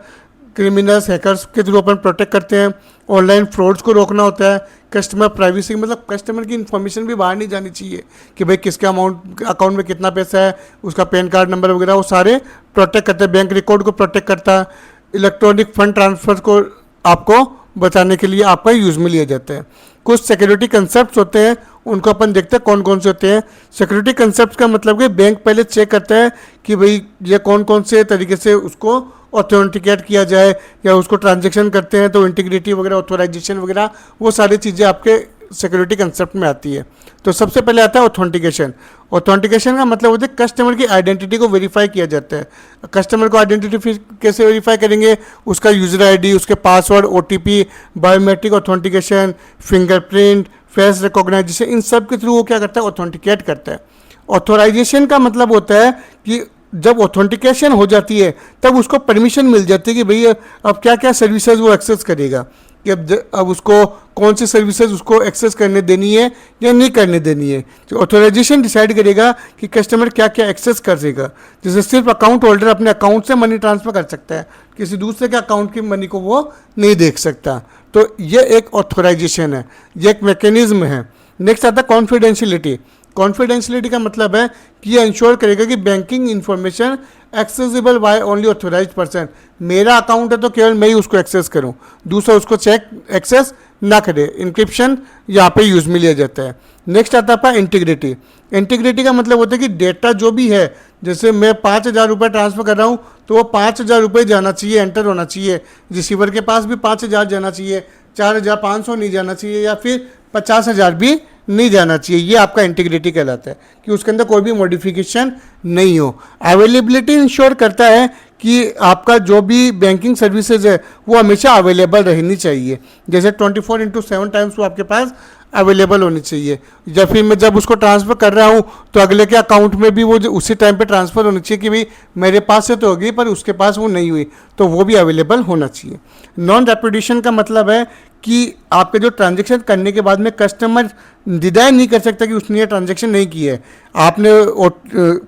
criminals, hackers के थ्रू अपन प्रोटेक्ट करते हैं। ऑनलाइन फ्रॉड्स को रोकना होता है। कस्टमर प्राइवेसी, मतलब कस्टमर की इन्फॉर्मेशन भी बाहर नहीं जानी चाहिए कि भाई किसके अकाउंट में कितना पैसा है, उसका पैन कार्ड नंबर वगैरह, वो सारे प्रोटेक्ट करते हैं। बैंक रिकॉर्ड को प्रोटेक्ट करता है। इलेक्ट्रॉनिक फंड ट्रांसफर को आपको बचाने के लिए आपका यूज़ में लिया जाता है। कुछ सिक्योरिटी कंसेप्ट होते हैं, उनको अपन देखते हैं कौन कौन से होते हैं। सिक्योरिटी कंसेप्ट का मतलब कि बैंक पहले चेक करता है कि भाई ये कौन कौन से तरीके से उसको ऑथेंटिकेट किया जाए या उसको ट्रांजेक्शन करते हैं तो इंटीग्रिटी वगैरह, ऑथोराइजेशन वगैरह, वो सारी चीज़ें आपके सिक्योरिटी कंसेप्ट में आती है। तो सबसे पहले आता है ऑथेंटिकेशन। ऑथेंटिकेशन का मतलब होता है कस्टमर की आइडेंटिटी को वेरीफाई किया जाता है। कस्टमर को आइडेंटिटी कैसे वेरीफाई करेंगे, उसका यूज़र आईडी, उसके password, OTP, biometric authentication, fingerprint, face recognition, इन सब के थ्रू वो क्या करता है, ऑथेंटिकेट करता है। ऑथोराइजेशन का मतलब होता है कि जब ऑथेंटिकेशन हो जाती है तब उसको परमिशन मिल जाती है कि भई अब क्या क्या सर्विसेज वो एक्सेस करेगा, कि अब उसको कौन सी सर्विसेज उसको एक्सेस करने देनी है या नहीं करने देनी है। तो ऑथोराइजेशन डिसाइड करेगा कि कस्टमर क्या क्या एक्सेस करेगा। जैसे सिर्फ अकाउंट होल्डर अपने अकाउंट से मनी ट्रांसफ़र कर सकता है, किसी दूसरे के अकाउंट की मनी को वो नहीं देख सकता। तो ये एक ऑथोराइजेशन है, ये एक मैकेनिज्म है। नेक्स्ट आता है कॉन्फिडेंशियलिटी। कॉन्फिडेंशियलिटी का मतलब है कि ये इंश्योर करेगा कि banking information accessible by only authorised person. मेरा अकाउंट है तो केवल मैं ही उसको एक्सेस करूं, दूसरा उसको एक्सेस ना करे। इंक्रिप्शन यहाँ पे यूज़ में लिया जाता है। नेक्स्ट आता है इंटीग्रिटी। इंटीग्रिटी का मतलब होता है कि डेटा जो भी है, जैसे मैं 5,000 रुपये ट्रांसफ़र कर रहा हूँ तो वो 5,000 रुपये जाना चाहिए, एंटर होना चाहिए। रिसीवर के पास भी 5,000 जाना चाहिए, 4,500 नहीं जाना चाहिए या फिर 50,000 भी नहीं जाना चाहिए। ये आपका इंटीग्रिटी कहलाता है कि उसके अंदर कोई भी मॉडिफिकेशन नहीं हो। अवेलेबिलिटी इंश्योर करता है कि आपका जो भी बैंकिंग सर्विसेज है वो हमेशा अवेलेबल रहनी चाहिए। जैसे 24/7 टाइम्स वो आपके पास अवेलेबल होनी चाहिए। या फिर मैं जब उसको ट्रांसफ़र कर रहा हूँ तो अगले के अकाउंट में भी वो उसी टाइम पे ट्रांसफ़र होनी चाहिए कि भाई मेरे पास से तो होगी पर उसके पास वो नहीं हुई, तो वो भी अवेलेबल होना चाहिए। नॉन रेपुटेशन का मतलब है कि आपके जो ट्रांजेक्शन करने के बाद में कस्टमर डिनाई नहीं कर सकता कि उसने ये ट्रांजेक्शन नहीं की है। आपने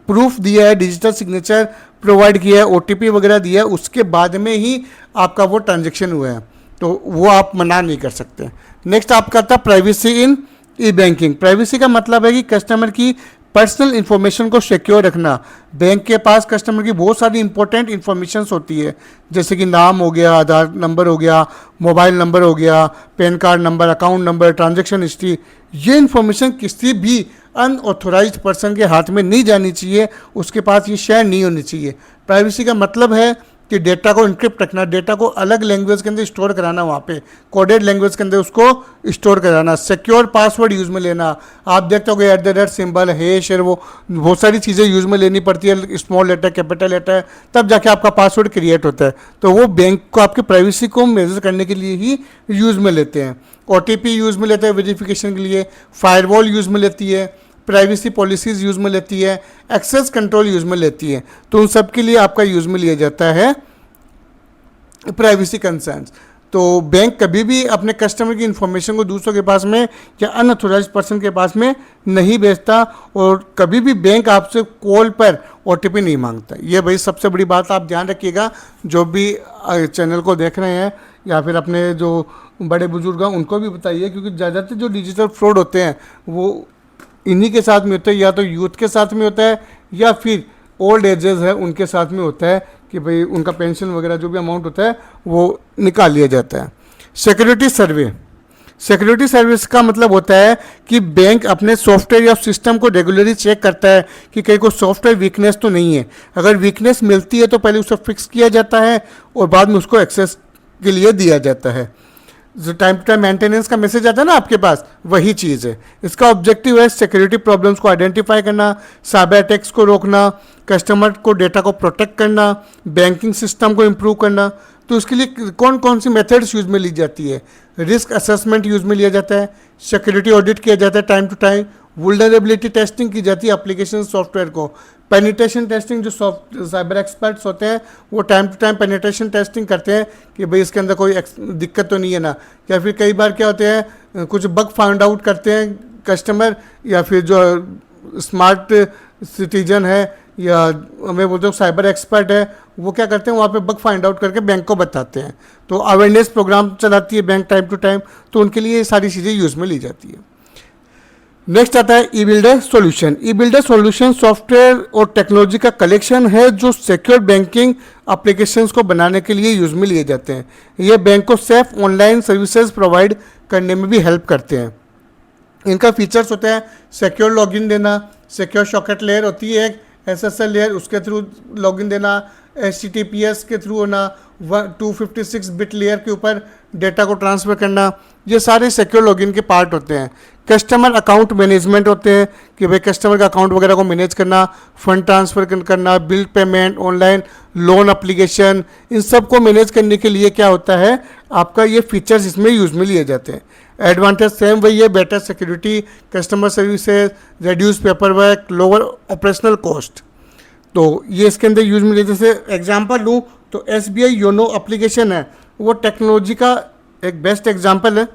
प्रूफ दिया है, डिजिटल सिग्नेचर प्रोवाइड किया है, ओटीपी वगैरह दिया है, उसके बाद में ही आपका वो ट्रांजेक्शन हुआ है, तो वो आप मना नहीं कर सकते। नेक्स्ट आपका आता है privacy in E banking. Privacy का मतलब है कि कस्टमर की पर्सनल इन्फॉर्मेशन को सिक्योर रखना। बैंक के पास कस्टमर की बहुत सारी इंपॉर्टेंट इन्फॉर्मेशंस होती है, जैसे कि नाम हो गया, आधार नंबर हो गया, मोबाइल नंबर हो गया, pan card number, account number, transaction history. ये इन्फॉर्मेशन किसी भी अनऑथोराइज्ड पर्सन के हाथ में नहीं जानी चाहिए, उसके पास ये शेयर नहीं होनी चाहिए। प्राइवेसी का मतलब है कि डेटा को इनक्रिप्ट रखना, डेटा को अलग लैंग्वेज के अंदर स्टोर कराना, वहाँ पे कोडेड लैंग्वेज के अंदर उसको स्टोर कराना, सिक्योर पासवर्ड यूज़ में लेना। आप देखते हो @ सिंबल, हैश और वो बहुत सारी चीज़ें यूज़ में लेनी पड़ती है, स्मॉल लेटर, कैपिटल लेटर, तब जाके आपका पासवर्ड क्रिएट होता है। तो वो बैंक को आपकी प्राइवेसी को मेजर करने के लिए ही यूज़ में लेते हैं। ओटीपी यूज़ में लेते हैं वेरिफिकेशन के लिए, फायरवॉल यूज़ में लेती है, प्राइवेसी पॉलिसीज़ यूज़ में लेती है, एक्सेस कंट्रोल यूज़ में लेती है। तो उन सब के लिए आपका यूज़ में लिया जाता है प्राइवेसी कंसर्न्स। तो बैंक कभी भी अपने कस्टमर की इन्फॉर्मेशन को दूसरों के पास में या अनऑथोराइज पर्सन के पास में नहीं भेजता, और कभी भी बैंक आपसे कॉल पर OTP नहीं मांगता। ये भाई सबसे बड़ी बात आप ध्यान रखिएगा, जो भी चैनल को देख रहे हैं या फिर अपने जो बड़े बुजुर्ग हैं उनको भी बताइए, क्योंकि ज़्यादातर जो डिजिटल फ्रॉड होते हैं वो इन्हीं के साथ में होता है, या तो यूथ के साथ में होता है या फिर ओल्ड एजेस है उनके साथ में होता है कि भाई उनका पेंशन वगैरह जो भी अमाउंट होता है वो निकाल लिया जाता है। सिक्योरिटी सर्वे, सिक्योरिटी सर्विस का मतलब होता है कि बैंक अपने सॉफ्टवेयर या सिस्टम को रेगुलरली चेक करता है कि कहीं कोई सॉफ्टवेयर वीकनेस तो नहीं है। अगर वीकनेस मिलती है तो पहले उसे फिक्स किया जाता है और बाद में उसको एक्सेस के लिए दिया जाता है। जो टाइम टू टाइम मेंटेनेंस का मैसेज आता है ना आपके पास, वही चीज़ है। इसका ऑब्जेक्टिव है सिक्योरिटी प्रॉब्लम्स को आइडेंटिफाई करना, साइबर अटैक्स को रोकना, कस्टमर को डेटा को प्रोटेक्ट करना, बैंकिंग सिस्टम को इम्प्रूव करना। तो उसके लिए कौन कौन सी मेथड्स यूज़ में ली जाती है? रिस्क असेसमेंट यूज़ में लिया जाता है, सिक्योरिटी ऑडिट किया जाता है time to time, vulnerability testing की जाती है एप्लीकेशन सॉफ्टवेयर को, पेनिट्रेशन टेस्टिंग, जो साइबर एक्सपर्ट्स होते हैं वो time to time penetration testing करते हैं कि भाई इसके अंदर कोई दिक्कत तो नहीं है ना। या फिर कई बार क्या होते हैं, कुछ बग फाइंड आउट करते हैं कस्टमर या फिर जो स्मार्ट सिटीजन है या मैं बोलता हूँ साइबर एक्सपर्ट है, वो क्या करते हैं वहाँ पे बग फाइंड आउट करके बैंक को बताते हैं। तो अवेयरनेस प्रोग्राम चलाती है बैंक टाइम टू टाइम, तो उनके लिए ये सारी चीज़ें यूज़ में ली जाती है। नेक्स्ट आता है ई बिल्डर सॉल्यूशन। ई बिल्डर सॉल्यूशन सॉफ्टवेयर और टेक्नोलॉजी का कलेक्शन है जो सिक्योर बैंकिंग एप्लीकेशंस को बनाने के लिए यूज़ में लिए जाते हैं। ये बैंक को सेफ ऑनलाइन सर्विसेज प्रोवाइड करने में भी हेल्प करते हैं। इनका फीचर्स होते हैं सिक्योर लॉगिन देना, सिक्योर सॉकेट लेयर होती है एक SSL लेयर, उसके थ्रू लॉगिन देना, HTTPS के थ्रू होना, 256 बिट लेयर के ऊपर डेटा को ट्रांसफ़र करना, ये सारे सिक्योर लॉगिन के पार्ट होते हैं। कस्टमर अकाउंट मैनेजमेंट होते हैं कि भाई कस्टमर का अकाउंट वगैरह को मैनेज करना, फंड ट्रांसफ़र करना, bill payment, online loan application, इन सब को मैनेज करने के लिए क्या होता है आपका ये फीचर्स इसमें यूज़ में लिए जाते हैं। एडवांटेज सेम वही है, better security, customer services, reduce paper work, lower operational cost. तो ये इसके अंदर यूज में, जैसे एग्जांपल लूँ तो SBI योनो एप्लीकेशन है, वो टेक्नोलॉजी का एक बेस्ट एग्जांपल है।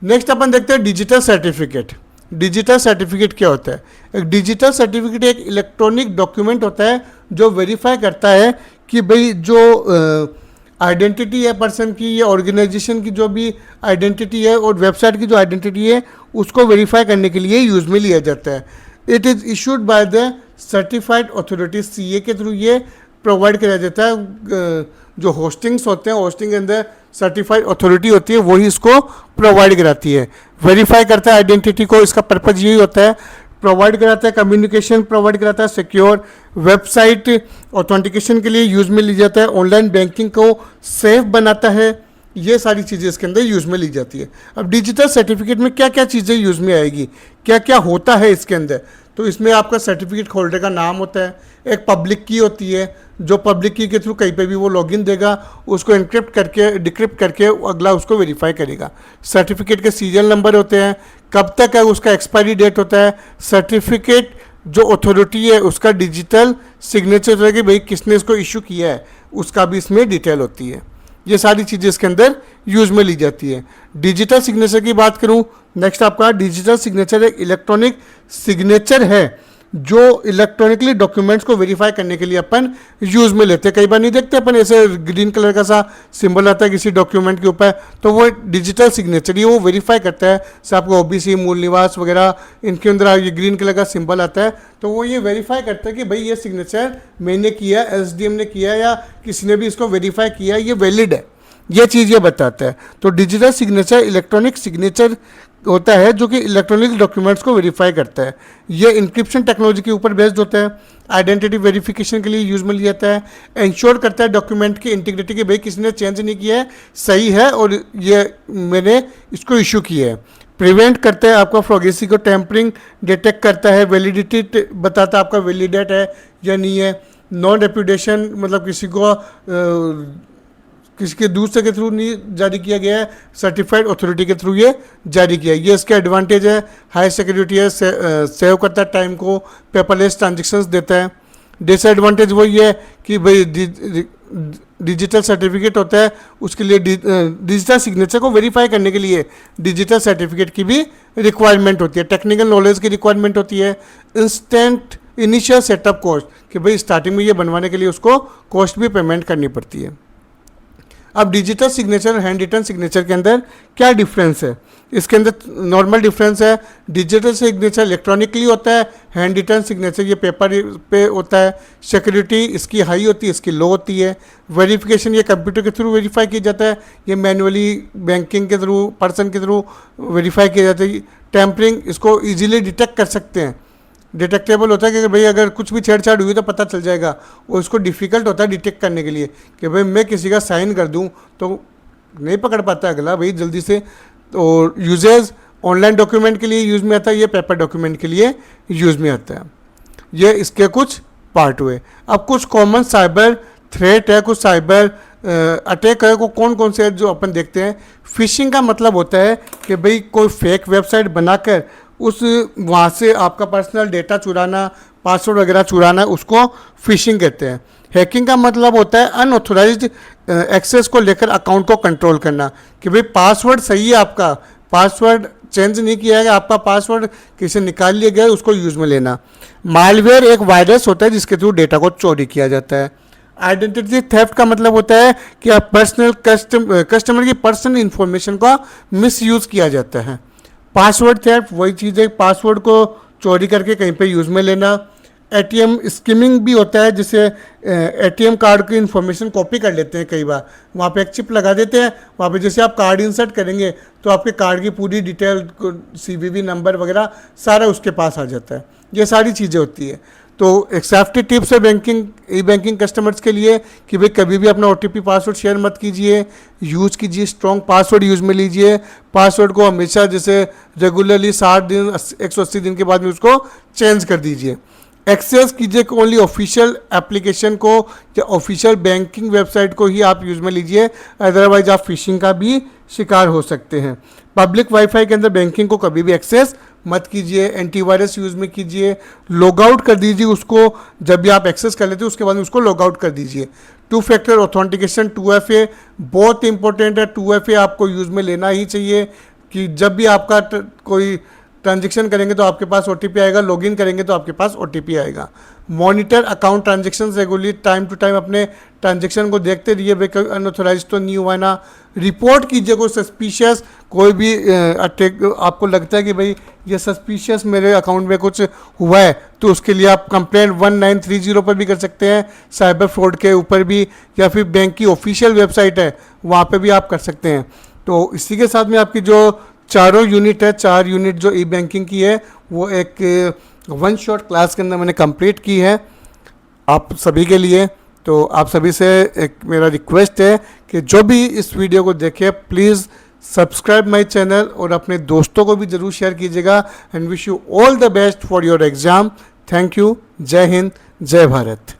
नेक्स्ट अपन देखते हैं डिजिटल सर्टिफिकेट। डिजिटल सर्टिफिकेट क्या होता है? एक डिजिटल सर्टिफिकेट एक इलेक्ट्रॉनिक डॉक्यूमेंट होता है जो वेरीफाई करता है कि भाई जो आइडेंटिटी है पर्सन की या ऑर्गेनाइजेशन की जो भी आइडेंटिटी है और वेबसाइट की जो आइडेंटिटी है उसको वेरीफाई करने के लिए यूज़ में लिया जाता है। It is issued by the certified authority, CA के थ्रू ये प्रोवाइड किया जाता है। जो होस्टिंग्स होते हैं, होस्टिंग के अंदर सर्टिफाइड अथॉरिटी होती है, वही इसको प्रोवाइड कराती है, वेरीफाई करता है आइडेंटिटी को। इसका पर्पज़ यही होता है, प्रोवाइड कराता है कम्युनिकेशन, प्रोवाइड कराता है सिक्योर वेबसाइट ऑथेंटिकेशन के लिए यूज़ में ली जाता है, ऑनलाइन बैंकिंग को सेफ बनाता है। ये सारी चीज़ें इसके अंदर यूज़ में ली जाती है। अब डिजिटल सर्टिफिकेट में क्या क्या चीज़ें यूज़ में आएगी, क्या क्या होता है इसके अंदर? तो इसमें आपका सर्टिफिकेट होल्डर का नाम होता है, एक पब्लिक की होती है, जो पब्लिक की के थ्रू कहीं पे भी वो लॉगिन देगा, उसको इनक्रिप्ट करके डिक्रिप्ट करके अगला उसको वेरीफाई करेगा। सर्टिफिकेट के सीरियल नंबर होते हैं, कब तक है उसका एक्सपायरी डेट होता है, सर्टिफिकेट जो अथॉरिटी है उसका डिजिटल सिग्नेचर होता है कि भाई किसने इसको इशू किया है, उसका भी इसमें डिटेल होती है। ये सारी चीज़ें इसके अंदर यूज में ली जाती है। डिजिटल सिग्नेचर की बात करूं, नेक्स्ट आपका डिजिटल सिग्नेचर एक इलेक्ट्रॉनिक सिग्नेचर है जो इलेक्ट्रॉनिकली डॉक्यूमेंट्स को वेरीफाई करने के लिए अपन यूज में लेते हैं। कई बार नहीं देखते अपन ऐसे ग्रीन कलर का सा सिंबल आता है किसी डॉक्यूमेंट के ऊपर, तो वो डिजिटल सिग्नेचर ये वो वेरीफाई करता है। जैसे आपको OBC, मूल निवास वगैरह इनके अंदर ये ग्रीन कलर का सिंबल आता है, तो वो ये वेरीफाई करता है कि भाई ये सिग्नेचर मैंने किया, SDM ने किया या किसी ने भी इसको वेरीफाई किया, ये वैलिड है, ये चीज़ ये बताता है। तो डिजिटल सिग्नेचर इलेक्ट्रॉनिक सिग्नेचर होता है जो कि इलेक्ट्रॉनिक डॉक्यूमेंट्स को वेरीफाई करता है। ये इंक्रिप्शन टेक्नोलॉजी के ऊपर बेस्ड होता है, आइडेंटिटी वेरिफिकेशन के लिए यूज में लिया जाता है, इंश्योर करता है डॉक्यूमेंट की इंटीग्रिटी कि भाई किसी ने चेंज नहीं किया है, सही है और ये मैंने इसको इशू किया है। प्रिवेंट करता है आपका फ्रॉगेसी को, टेम्परिंग डिटेक्ट करता है, वैलिडिटी बताता है आपका वैलिडेट है या नहीं है। नॉन रेपुटेशन मतलब किसी को किसी के दूसरे के थ्रू नहीं जारी किया गया है, सर्टिफाइड अथॉरिटी के थ्रू ये जारी किया है। ये इसका एडवांटेज है, हाई सिक्योरिटी है, सेव करता है टाइम को, पेपरलेस ट्रांजेक्शन्स देता है। डिसएडवांटेज वही है कि भाई डिजिटल सर्टिफिकेट होता है, उसके लिए डिजिटल सिग्नेचर को वेरीफाई करने के लिए डिजिटल सर्टिफिकेट की भी रिक्वायरमेंट होती है। टेक्निकल नॉलेज की रिक्वायरमेंट होती है। इंस्टेंट इनिशियल सेटअप कॉस्ट, कि भाई स्टार्टिंग में ये बनवाने के लिए उसको कॉस्ट भी पेमेंट करनी पड़ती है। अब डिजिटल सिग्नेचर और हैंड रिटन सिग्नेचर के अंदर क्या डिफरेंस है? इसके अंदर नॉर्मल डिफरेंस है, डिजिटल सिग्नेचर इलेक्ट्रॉनिकली होता है, हैंड रिटन सिग्नेचर ये पेपर पे होता है। सिक्योरिटी इसकी हाई होती है, इसकी लो होती है। वेरिफिकेशन ये कंप्यूटर के थ्रू वेरीफाई किया जाता है, ये मैनुअली बैंकिंग के थ्रू, पर्सन के थ्रू वेरीफाई किया जाता है। टेम्परिंग इसको ईजिली डिटेक्ट कर सकते हैं, डिटेक्टेबल होता है कि भाई अगर कुछ भी छेड़छाड़ हुई तो पता चल जाएगा। और इसको डिफ़िकल्ट होता है डिटेक्ट करने के लिए कि भाई मैं किसी का साइन कर दूं तो नहीं पकड़ पाता अगला भाई जल्दी से। तो यूजेज ऑनलाइन डॉक्यूमेंट के लिए यूज़ में आता है, ये पेपर डॉक्यूमेंट के लिए यूज़ में आता है। ये इसके कुछ पार्ट हुए। अब कुछ कॉमन साइबर थ्रेट है, कुछ साइबर अटैक है, को कौन कौन से है जो अपन देखते हैं। फिशिंग का मतलब होता है कि भाई कोई फेक वेबसाइट बनाकर उस वहाँ से आपका पर्सनल डेटा चुराना, पासवर्ड वगैरह चुराना, उसको फिशिंग कहते हैं। हैकिंग का मतलब होता है अनऑथोराइज्ड एक्सेस को लेकर अकाउंट को कंट्रोल करना, कि भाई पासवर्ड सही है आपका, पासवर्ड चेंज नहीं किया है, आपका पासवर्ड किसी निकाल लिया गया है, उसको यूज़ में लेना। मालवेयर एक वायरस होता है जिसके थ्रू डेटा को चोरी किया जाता है। आइडेंटिटी थेफ्ट का मतलब होता है कि आप कस्टमर की पर्सनल इंफॉर्मेशन का मिसयूज़ किया जाता है। पासवर्ड थेफ्ट वही चीज़ है, पासवर्ड को चोरी करके कहीं पे यूज़ में लेना। एटीएम स्किमिंग भी होता है, जिससे एटीएम कार्ड की इन्फॉर्मेशन कॉपी कर लेते हैं कई बार, वहाँ पे एक चिप लगा देते हैं, वहाँ पे जैसे आप कार्ड इंसर्ट करेंगे तो आपके कार्ड की पूरी डिटेल, सीवीवी नंबर वगैरह सारा उसके पास आ जाता है। ये सारी चीज़ें होती है। तो एक सेफ्टी टिप्स है बैंकिंग ई बैंकिंग कस्टमर्स के लिए कि भाई कभी भी अपना OTP पासवर्ड शेयर मत कीजिए, यूज़ कीजिए स्ट्रॉन्ग पासवर्ड यूज़ में लीजिए। पासवर्ड को हमेशा जैसे रेगुलरली 60 दिन 180 दिन के बाद में उसको चेंज कर दीजिए। एक्सेस कीजिए ओनली ऑफिशियल एप्लीकेशन को या ऑफिशियल बैंकिंग वेबसाइट को ही आप यूज़ में लीजिए, अदरवाइज आप फिशिंग का भी शिकार हो सकते हैं। पब्लिक वाईफाई के अंदर बैंकिंग को कभी भी एक्सेस मत कीजिए। एंटीवायरस यूज़ में कीजिए, लॉग आउट कर दीजिए उसको, जब भी आप एक्सेस कर लेते हैं उसके बाद में उसको लॉग आउट कर दीजिए। 2 फैक्टर ऑथेंटिकेशन 2FA बहुत इंपॉर्टेंट है। 2FA आपको यूज़ में लेना ही चाहिए कि जब भी आपका कोई ट्रांजेक्शन करेंगे तो आपके पास OTP आएगा, लॉगिन करेंगे तो आपके पास OTP आएगा। Monitor account transaction regularly, time to time अपने ट्रांजेक्शन को देखते रहिए, भाई कोई अनऑथोराइज तो नहीं हुआ ना। रिपोर्ट कीजिए कोई सस्पिशियस, कोई भी अटैक आपको लगता है कि भाई ये सस्पिशियस मेरे अकाउंट में कुछ हुआ है, तो उसके लिए आप कंप्लेंट 1930 पर भी कर सकते हैं, साइबर फ्रॉड के ऊपर भी, या फिर बैंक की ऑफिशियल वेबसाइट है वहाँ पर भी आप कर सकते हैं। तो इसी के साथ में आपकी जो चारों यूनिट है, 4 यूनिट जो ई बैंकिंग की है, वो एक 1 शॉट क्लास के अंदर मैंने कंप्लीट की है आप सभी के लिए। तो आप सभी से एक मेरा रिक्वेस्ट है कि जो भी इस वीडियो को देखे प्लीज़ सब्सक्राइब माय चैनल और अपने दोस्तों को भी ज़रूर शेयर कीजिएगा। And wish you all the best for your exam. Thank you. जय हिंद, जय भारत।